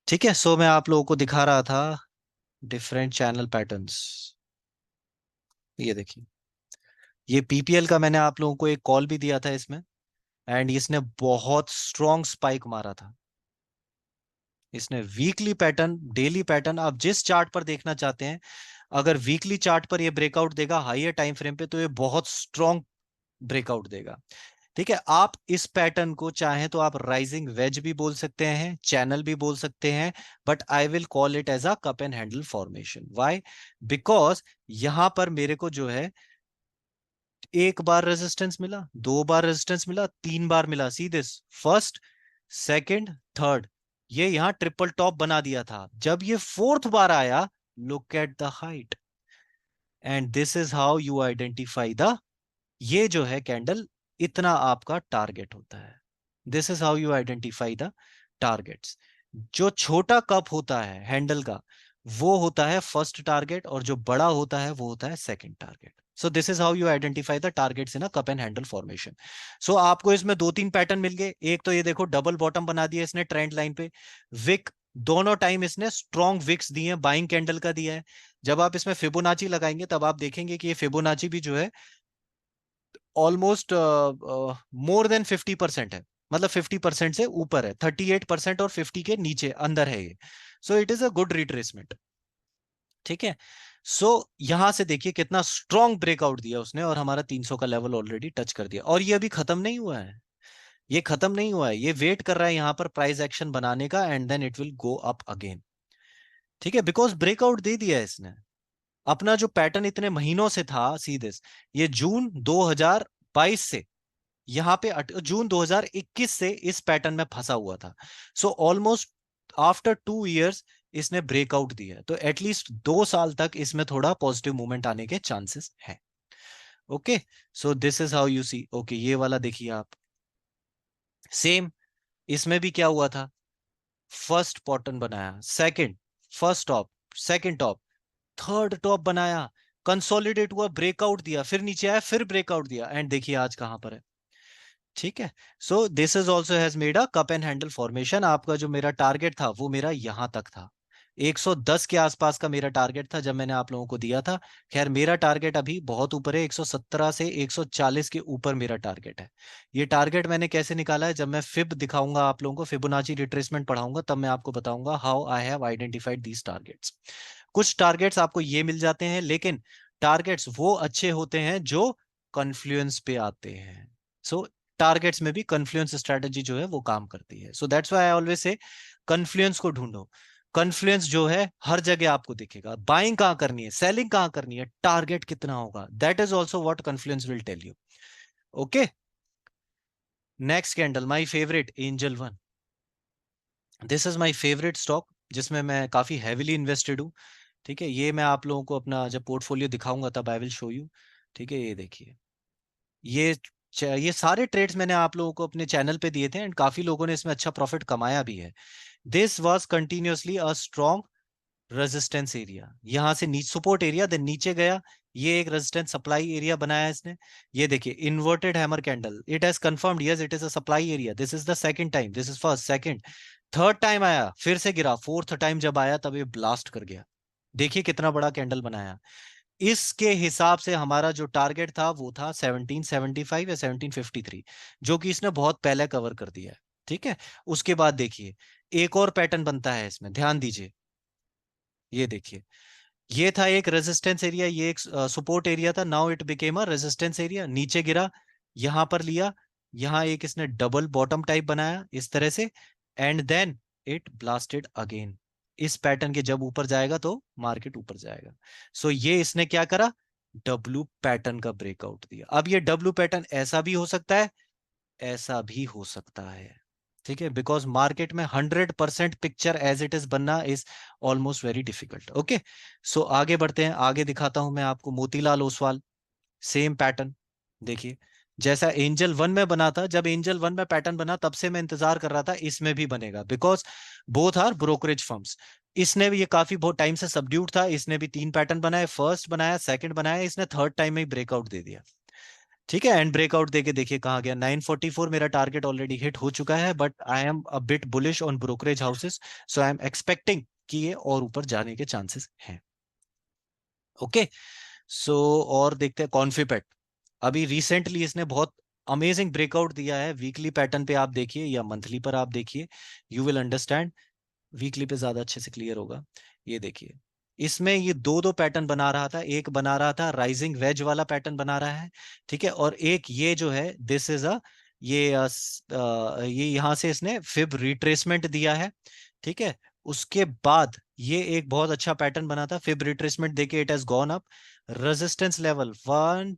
ठीक है, सो मैं आप लोगों को दिखा रहा था डिफरेंट चैनल पैटर्न्स। ये देखिए, ये पीपीएल का मैंने आप लोगों को एक कॉल भी दिया था इसमें एंड इसने बहुत स्ट्रॉन्ग स्पाइक मारा था। इसने वीकली पैटर्न, डेली पैटर्न, आप जिस चार्ट पर देखना चाहते हैं, अगर वीकली चार्ट पर ये ब्रेकआउट देगा हाइयर टाइम फ्रेम पे तो ये बहुत स्ट्रॉन्ग ब्रेकआउट देगा। ठीक है, आप इस पैटर्न को चाहे तो आप राइजिंग वेज भी बोल सकते हैं, चैनल भी बोल सकते हैं, but I will call it as a cup and handle formation. Why? Because यहां पर मेरे को जो है एक बार रेजिस्टेंस मिला, दो बार रेजिस्टेंस मिला, तीन बार मिला, see this, first, second, third, ये यहां ट्रिपल टॉप बना दिया था। जब ये फोर्थ बार आया, look at the height, and this is how you identify the, ये जो है कैंडल, इतना आपका टारगेट होता है। This is how you identify the targets. जो छोटा कप होता है हैंडल का, वो होता है फर्स्ट टारगेट, और जो बड़ा होता है वो होता है second target. So this is how you identify the targets in a cup and handle formation. So आपको इसमें दो तीन पैटर्न मिल गए। एक तो ये देखो, डबल बॉटम बना दिया इसने ट्रेंड लाइन पे, विक, दोनों टाइम इसने स्ट्रॉन्ग विक्स दिए हैं, बाइंग कैंडल का दिया है। जब आप इसमें फिबोनाची लगाएंगे तब आप देखेंगे कि ये फिबोनाची भी जो है ऑलमोस्ट मोर देन 50% है, मतलब 50% से ऊपर है, 38% और 50 के नीचे अंदर है ये। सो it is a good retracement. ठीक है, सो यहां से देखिए कितना स्ट्रॉन्ग ब्रेकआउट दिया उसने, और हमारा 300 का लेवल ऑलरेडी टच कर दिया, और ये अभी खत्म नहीं हुआ है, ये खत्म नहीं हुआ है, ये वेट कर रहा है यहाँ पर प्राइस एक्शन बनाने का, and then it will go up again. ठीक है, बिकॉज ब्रेकआउट दे दिया है इसने। अपना जो पैटर्न इतने महीनों से था, सी दिस, ये जून 2022 से यहाँ पे जून 2021 से इस पैटर्न में फंसा हुआ था। सो ऑलमोस्ट आफ्टर 2 इयर्स इसने ब्रेकआउट दिया है, तो एटलीस्ट 2 साल तक इसमें थोड़ा पॉजिटिव मूवमेंट आने के चांसेस है। Okay, so this is how you see. Okay, ये वाला देखिए आप, सेम, इसमें भी क्या हुआ था, फर्स्ट पैटर्न बनाया, second, first top, second top, third top बनाया, कंसोलिडेट हुआ, ब्रेकआउट दिया, फिर नीचे आया, फिर ब्रेकआउट दिया, एंड देखिए आज कहां पर है। ठीक है, so this is also has made a cup and handle formation. आपका जो मेरा टारगेट था वो मेरा यहां तक था, 110 के आसपास का मेरा टारगेट था जब मैंने आप लोगों को दिया था। खैर मेरा टारगेट अभी बहुत ऊपर है, 117 से 140 के ऊपर मेरा टारगेट है। ये टारगेट मैंने कैसे निकाला है, जब मैं फिब दिखाऊंगा आप लोगों को, फिबोनाची रिट्रेसमेंट पढ़ाऊंगा, तब मैं आपको बताऊंगा how I have identified these targets. कुछ टारगेट्स आपको ये मिल जाते हैं, लेकिन टारगेट्स वो अच्छे होते हैं जो कन्फ्लुएंस पे आते हैं। सो टारगेट्स में भी कन्फ्लुएंस स्ट्रेटजी जो है वो काम करती है। So that's why I always say confluence को ढूंढो। कन्फ्लुएंस जो है हर जगह आपको दिखेगा, बाइंग कहाँ करनी है, सेलिंग कहाँ करनी है, टारगेट कितना होगा, that is also what confluence will tell you. Okay, next candle, my favourite, Angel One. This is my favourite stock, जिसमें मैं काफी हैविली इन्वेस्टेड हूँ। ठीक है, ये मैं आप लोगों को अपना जब पोर्टफोलियो दिखाऊंगा तब आई विल शो यू। ठीक है, ये देखिए, ये ये सारे ट्रेड्स मैंने आप लोगों को अपने चैनल पे दिए थे, एंड काफी लोगों ने इसमें अच्छा प्रॉफिट कमाया भी है। This was continuously a strong resistance area, यहां से नीचे सपोर्ट एरिया, देन नीचे गया, ये एक रेजिस्टेंस सप्लाई एरिया बनाया इसने। ये देखिए inverted hammer candle, it has confirmed, yes it is a supply area, this is the second time, this is first, second, third time आया, फिर से गिरा, फोर्थ टाइम जब आया तब ये ब्लास्ट कर गया। देखिए कितना बड़ा कैंडल बनाया। इसके हिसाब से हमारा जो टारगेट था वो था 1775 या 1753, जो कि इसने बहुत पहले कवर कर दिया है। ठीक है, उसके बाद देखिए एक और पैटर्न बनता है इसमें, ध्यान दीजिए, ये देखिए, ये था एक रेजिस्टेंस एरिया, ये एक सपोर्ट एरिया था, now it became a resistance area, नीचे गिरा, यहां पर लिया, यहां एक इसने डबल बॉटम टाइप बनाया इस तरह से, and then it blasted again. इस पैटर्न के जब ऊपर जाएगा तो मार्केट ऊपर जाएगा। सो ये इसने क्या करा, डब्लू पैटर्न का ब्रेकआउट दिया। अब ये डब्लू पैटर्न ऐसा भी हो सकता है, ऐसा भी हो सकता है। ठीक है, बिकॉज मार्केट में 100% पिक्चर एज इट इज बनना is almost very difficult. Okay, so आगे बढ़ते हैं, आगे दिखाता हूं मैं आपको मोतीलाल ओसवाल, सेम पैटर्न। देखिए, जैसा एंजल वन में बना था, जब एंजल वन में पैटर्न बना तब से मैं इंतजार कर रहा था इसमें भी बनेगा, because both are brokerage firms. इसने भी, ये काफी बहुत टाइम से सबड्यूट था, इसने भी तीन पैटर्न बनाए, फर्स्ट बनाया, सेकंड बनाया, इसने थर्ड टाइम में ही ब्रेकआउट दे दिया। ठीक है, एंड ब्रेकआउट देके देखिए कहाँ गया, 944 मेरा टारगेट ऑलरेडी हिट हो चुका है, but I am a bit bullish on brokerage houses, so I am expecting कि ये और ऊपर जाने के चांसेस हैं। ओके, सो और देखते हैं कॉन्फिपेट। अभी रिसेंटली इसने बहुत अमेजिंग ब्रेकआउट दिया है, वीकली पैटर्न पे आप देखिए या मंथली पर आप देखिए, यू विल अंडरस्टैंड। वीकली पे ज्यादा अच्छे से क्लियर होगा। ये देखिए, इसमें ये दो दो पैटर्न बना रहा था, एक बना रहा था राइजिंग वेज वाला पैटर्न बना रहा है, ठीक है, और एक ये जो है दिस इज अ ये यहाँ से इसने फिब रिट्रेसमेंट दिया है, ठीक है। उसके बाद ये एक बहुत अच्छा पैटर्न बना था, फिब रिट्रेसमेंट देके it has gone up, resistance level 1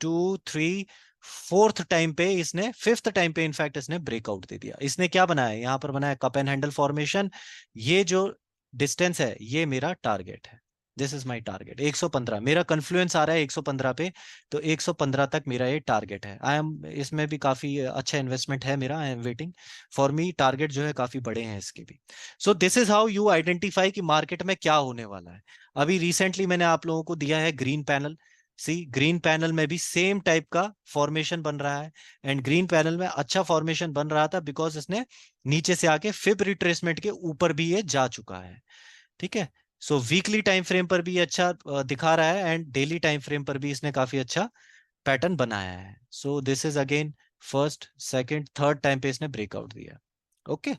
2 3, fourth time पे इसने, फिफ्थ टाइम पे इनफैक्ट इसने ब्रेकआउट दे दिया। इसने क्या बनाया, यहाँ पर बनाया कप एंड हैंडल फॉर्मेशन। ये जो डिस्टेंस है ये मेरा टारगेट है, दिस इज माई टारगेट 115। मेरा कन्फ्लुएंस आ रहा है 115 पे, तो 115 तक मेरा ये टारगेट है। आई एम, इसमें भी काफी अच्छा इन्वेस्टमेंट है मेरा, I am waiting for me, target जो है काफी बड़े हैं इसके भी। सो this is how you identify कि मार्केट में क्या होने वाला है। अभी रिसेंटली मैंने आप लोगों को दिया है ग्रीन पैनल। सी, ग्रीन पैनल में भी सेम टाइप का फॉर्मेशन बन रहा है, एंड ग्रीन पैनल में अच्छा फॉर्मेशन बन रहा था बिकॉज इसने नीचे से आके फिब रिट्रेसमेंट के ऊपर भी ये जा चुका है, ठीक है। सो वीकली टाइम फ्रेम पर भी अच्छा दिखा रहा है, एंड डेली टाइम फ्रेम पर भी इसने काफी अच्छा पैटर्न बनाया है। So this is again first second third time पे इसने ब्रेकआउट दिया, ओके।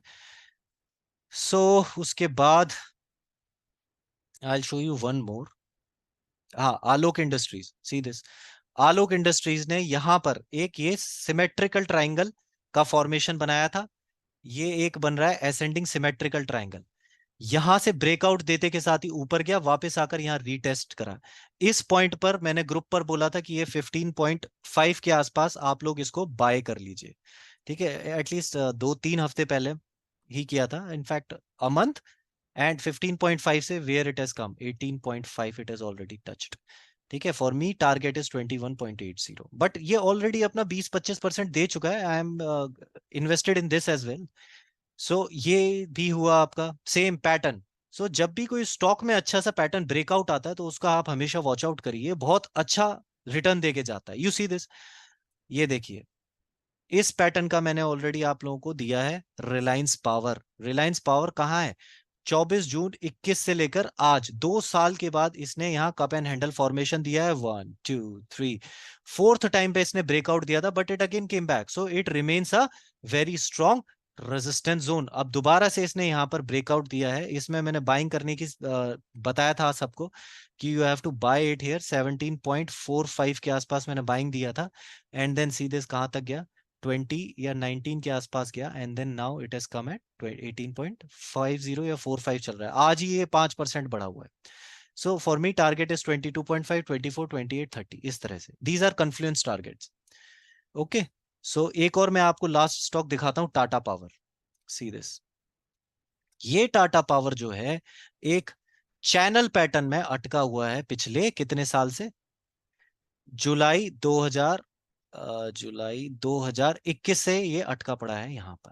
सो उसके बाद I show you one more. हाँ, Alok industries, see this. Alok industries ने यहां पर एक ये सिमेट्रिकल ट्राइंगल का फॉर्मेशन बनाया था। ये एक बन रहा है एसेंडिंग सिमेट्रिकल ट्राइंगल। यहां से ब्रेकआउट देते के साथ ही ऊपर गया, वापस आकर यहां रीटेस्ट करा। इस पॉइंट पर मैंने ग्रुप पर बोला था कि ये 15.5 के आसपास आप लोग इसको बाय कर लीजिए, ठीक है। एटलीस्ट 2 3 हफ्ते पहले ही किया था, इनफैक्ट अ मंथ। एंड 15.5 से where it has come 18.5 it has already touched, ठीक है। For me target is 21.80, but ये ऑलरेडी अपना 20-25% दे चुका है। I am invested in this as well. So ये भी हुआ आपका सेम पैटर्न। सो जब भी कोई स्टॉक में अच्छा सा पैटर्न ब्रेकआउट आता है तो उसका आप हमेशा वॉच आउट करिए, बहुत अच्छा रिटर्न देके जाता है। यू सी दिस, ये देखिए, इस पैटर्न का मैंने ऑलरेडी आप लोगों को दिया है। रिलायंस पावर, रिलायंस पावर कहाँ है, 24 जून 21 से लेकर आज 2 साल के बाद इसने यहाँ कप एंड हैंडल फॉर्मेशन दिया है। 1 2 3, फोर्थ टाइम पे इसने ब्रेकआउट दिया था, but it again came back, so it remains a very strong resistance zone. अब दोबारा से इसने यहाँ पर ब्रेकआउट दिया है, इसमें मैंने बाइंग करने की बताया था सबको कि you have to buy it here. 17.45 के आसपास मैंने बाइंग दिया था, एंड देन सी दिस कहाँ तक गया, 20 या 19 के आसपास गया, and then now it has come at 18.50 या 45 चल रहा है। आज ही ये 5% बढ़ा हुआ है। So for me target is 22.5, 24, 28, 30, इस तरह से these are confluence targets, okay. So एक और मैं आपको लास्ट स्टॉक दिखाता हूं, टाटा पावर। सी दिस, ये टाटा पावर जो है एक चैनल पैटर्न में अटका हुआ है पिछले कितने साल से, जुलाई 2000 जुलाई 2021 से ये अटका पड़ा है यहां पर,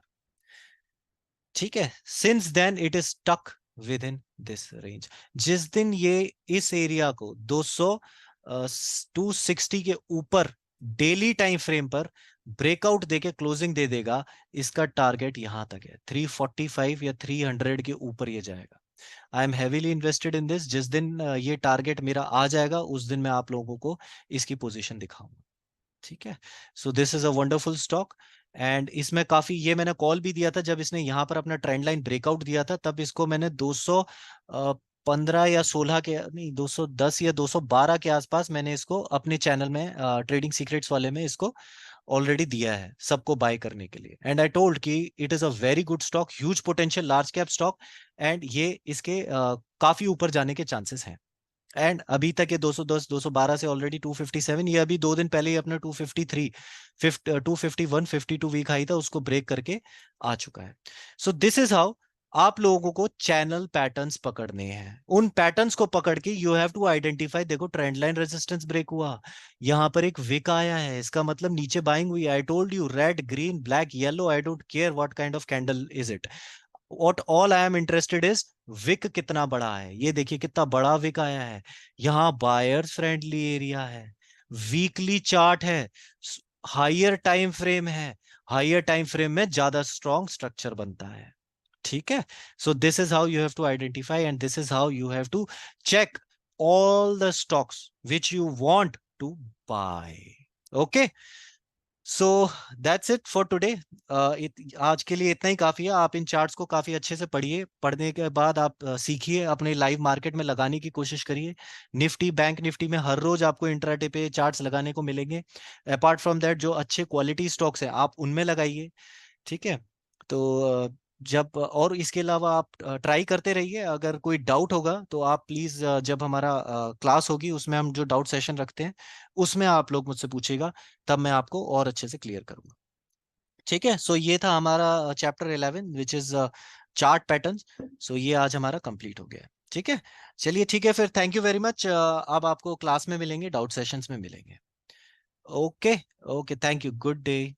ठीक है। Since then it is stuck within this range. जिस दिन ये इस एरिया को 260 के ऊपर डेली टाइम फ्रेम पर ब्रेकआउट देके क्लोजिंग दे देगा, इसका टारगेट यहां तक है 345 या 300 के ऊपर ये जाएगा। I am heavily invested in this. जिस दिन ये टारगेट मेरा आ जाएगा उस दिन मैं आप लोगों को इसकी पोजीशन दिखाऊंगा, ठीक है। So this is a wonderful stock, and इसमें काफी, ये मैंने कॉल भी दिया था जब इसने यहाँ पर अपना ट्रेंड लाइन ब्रेकआउट दिया था, तब इसको मैंने 215 या 16 के, नहीं 210 या 212 के आसपास मैंने इसको अपने चैनल में ट्रेडिंग सीक्रेट्स वाले में इसको ऑलरेडी दिया है सबको बाय करने के लिए। एंड आई टोल्ड कि it is a very good stock, huge potential, large cap stock, and ये इसके काफी ऊपर जाने के चांसेस हैं। एंड अभी तक ये 210 212 से ऑलरेडी 257, ये अभी 2 दिन पहले ही अपने 253 251 52 वीक हाई था उसको ब्रेक करके आ चुका है। सो दिस इज हाउ आप लोगों को चैनल पैटर्न्स पकड़ने हैं। उन पैटर्न्स को पकड़ के यू हैव टू आइडेंटिफाई, देखो ट्रेंड लाइन रेजिस्टेंस ब्रेक हुआ, यहां पर एक विक आया है, इसका मतलब नीचे बाइंग हुई। I told you red green black yellow, I don't care what kind of candle is it, what all I am interested is wick कितना बड़ा है। ये देखिए कितना बड़ा विक आया है, यहाँ बायर्स फ्रेंडली एरिया है, वीकली चार्ट है, हाइयर टाइम फ्रेम है, हाइयर टाइम फ्रेम में ज्यादा स्ट्रॉन्ग स्ट्रक्चर बनता है, ठीक है। So this is how you have to identify, and this is how you have to check all the stocks which you want to buy, okay। So that's it for today. आज के लिए इतना ही काफी है। आप इन चार्ट्स को काफी अच्छे से पढ़िए, पढ़ने के बाद आप सीखिए, अपने लाइव मार्केट में लगाने की कोशिश करिए। निफ्टी, बैंक निफ्टी में हर रोज आपको इंट्राडे पे चार्ट्स लगाने को मिलेंगे। अपार्ट फ्रॉम दैट, जो अच्छे क्वालिटी स्टॉक्स हैं आप उनमें लगाइए। ठीक है। तो जब और इसके अलावा आप ट्राई करते रहिए। अगर कोई डाउट होगा तो आप प्लीज, जब हमारा क्लास होगी उसमें हम जो डाउट सेशन रखते हैं उसमें आप लोग मुझसे पूछेगा, तब मैं आपको और अच्छे से क्लियर करूंगा। ठीक है। सो ये था हमारा chapter 11 which is chart patterns. So ये आज हमारा कंप्लीट हो गया है। ठीक है। चलिए ठीक है फिर, थैंक यू वेरी मच। अब आपको क्लास में मिलेंगे, डाउट सेशंस में मिलेंगे। Okay. Okay, thank you, good day.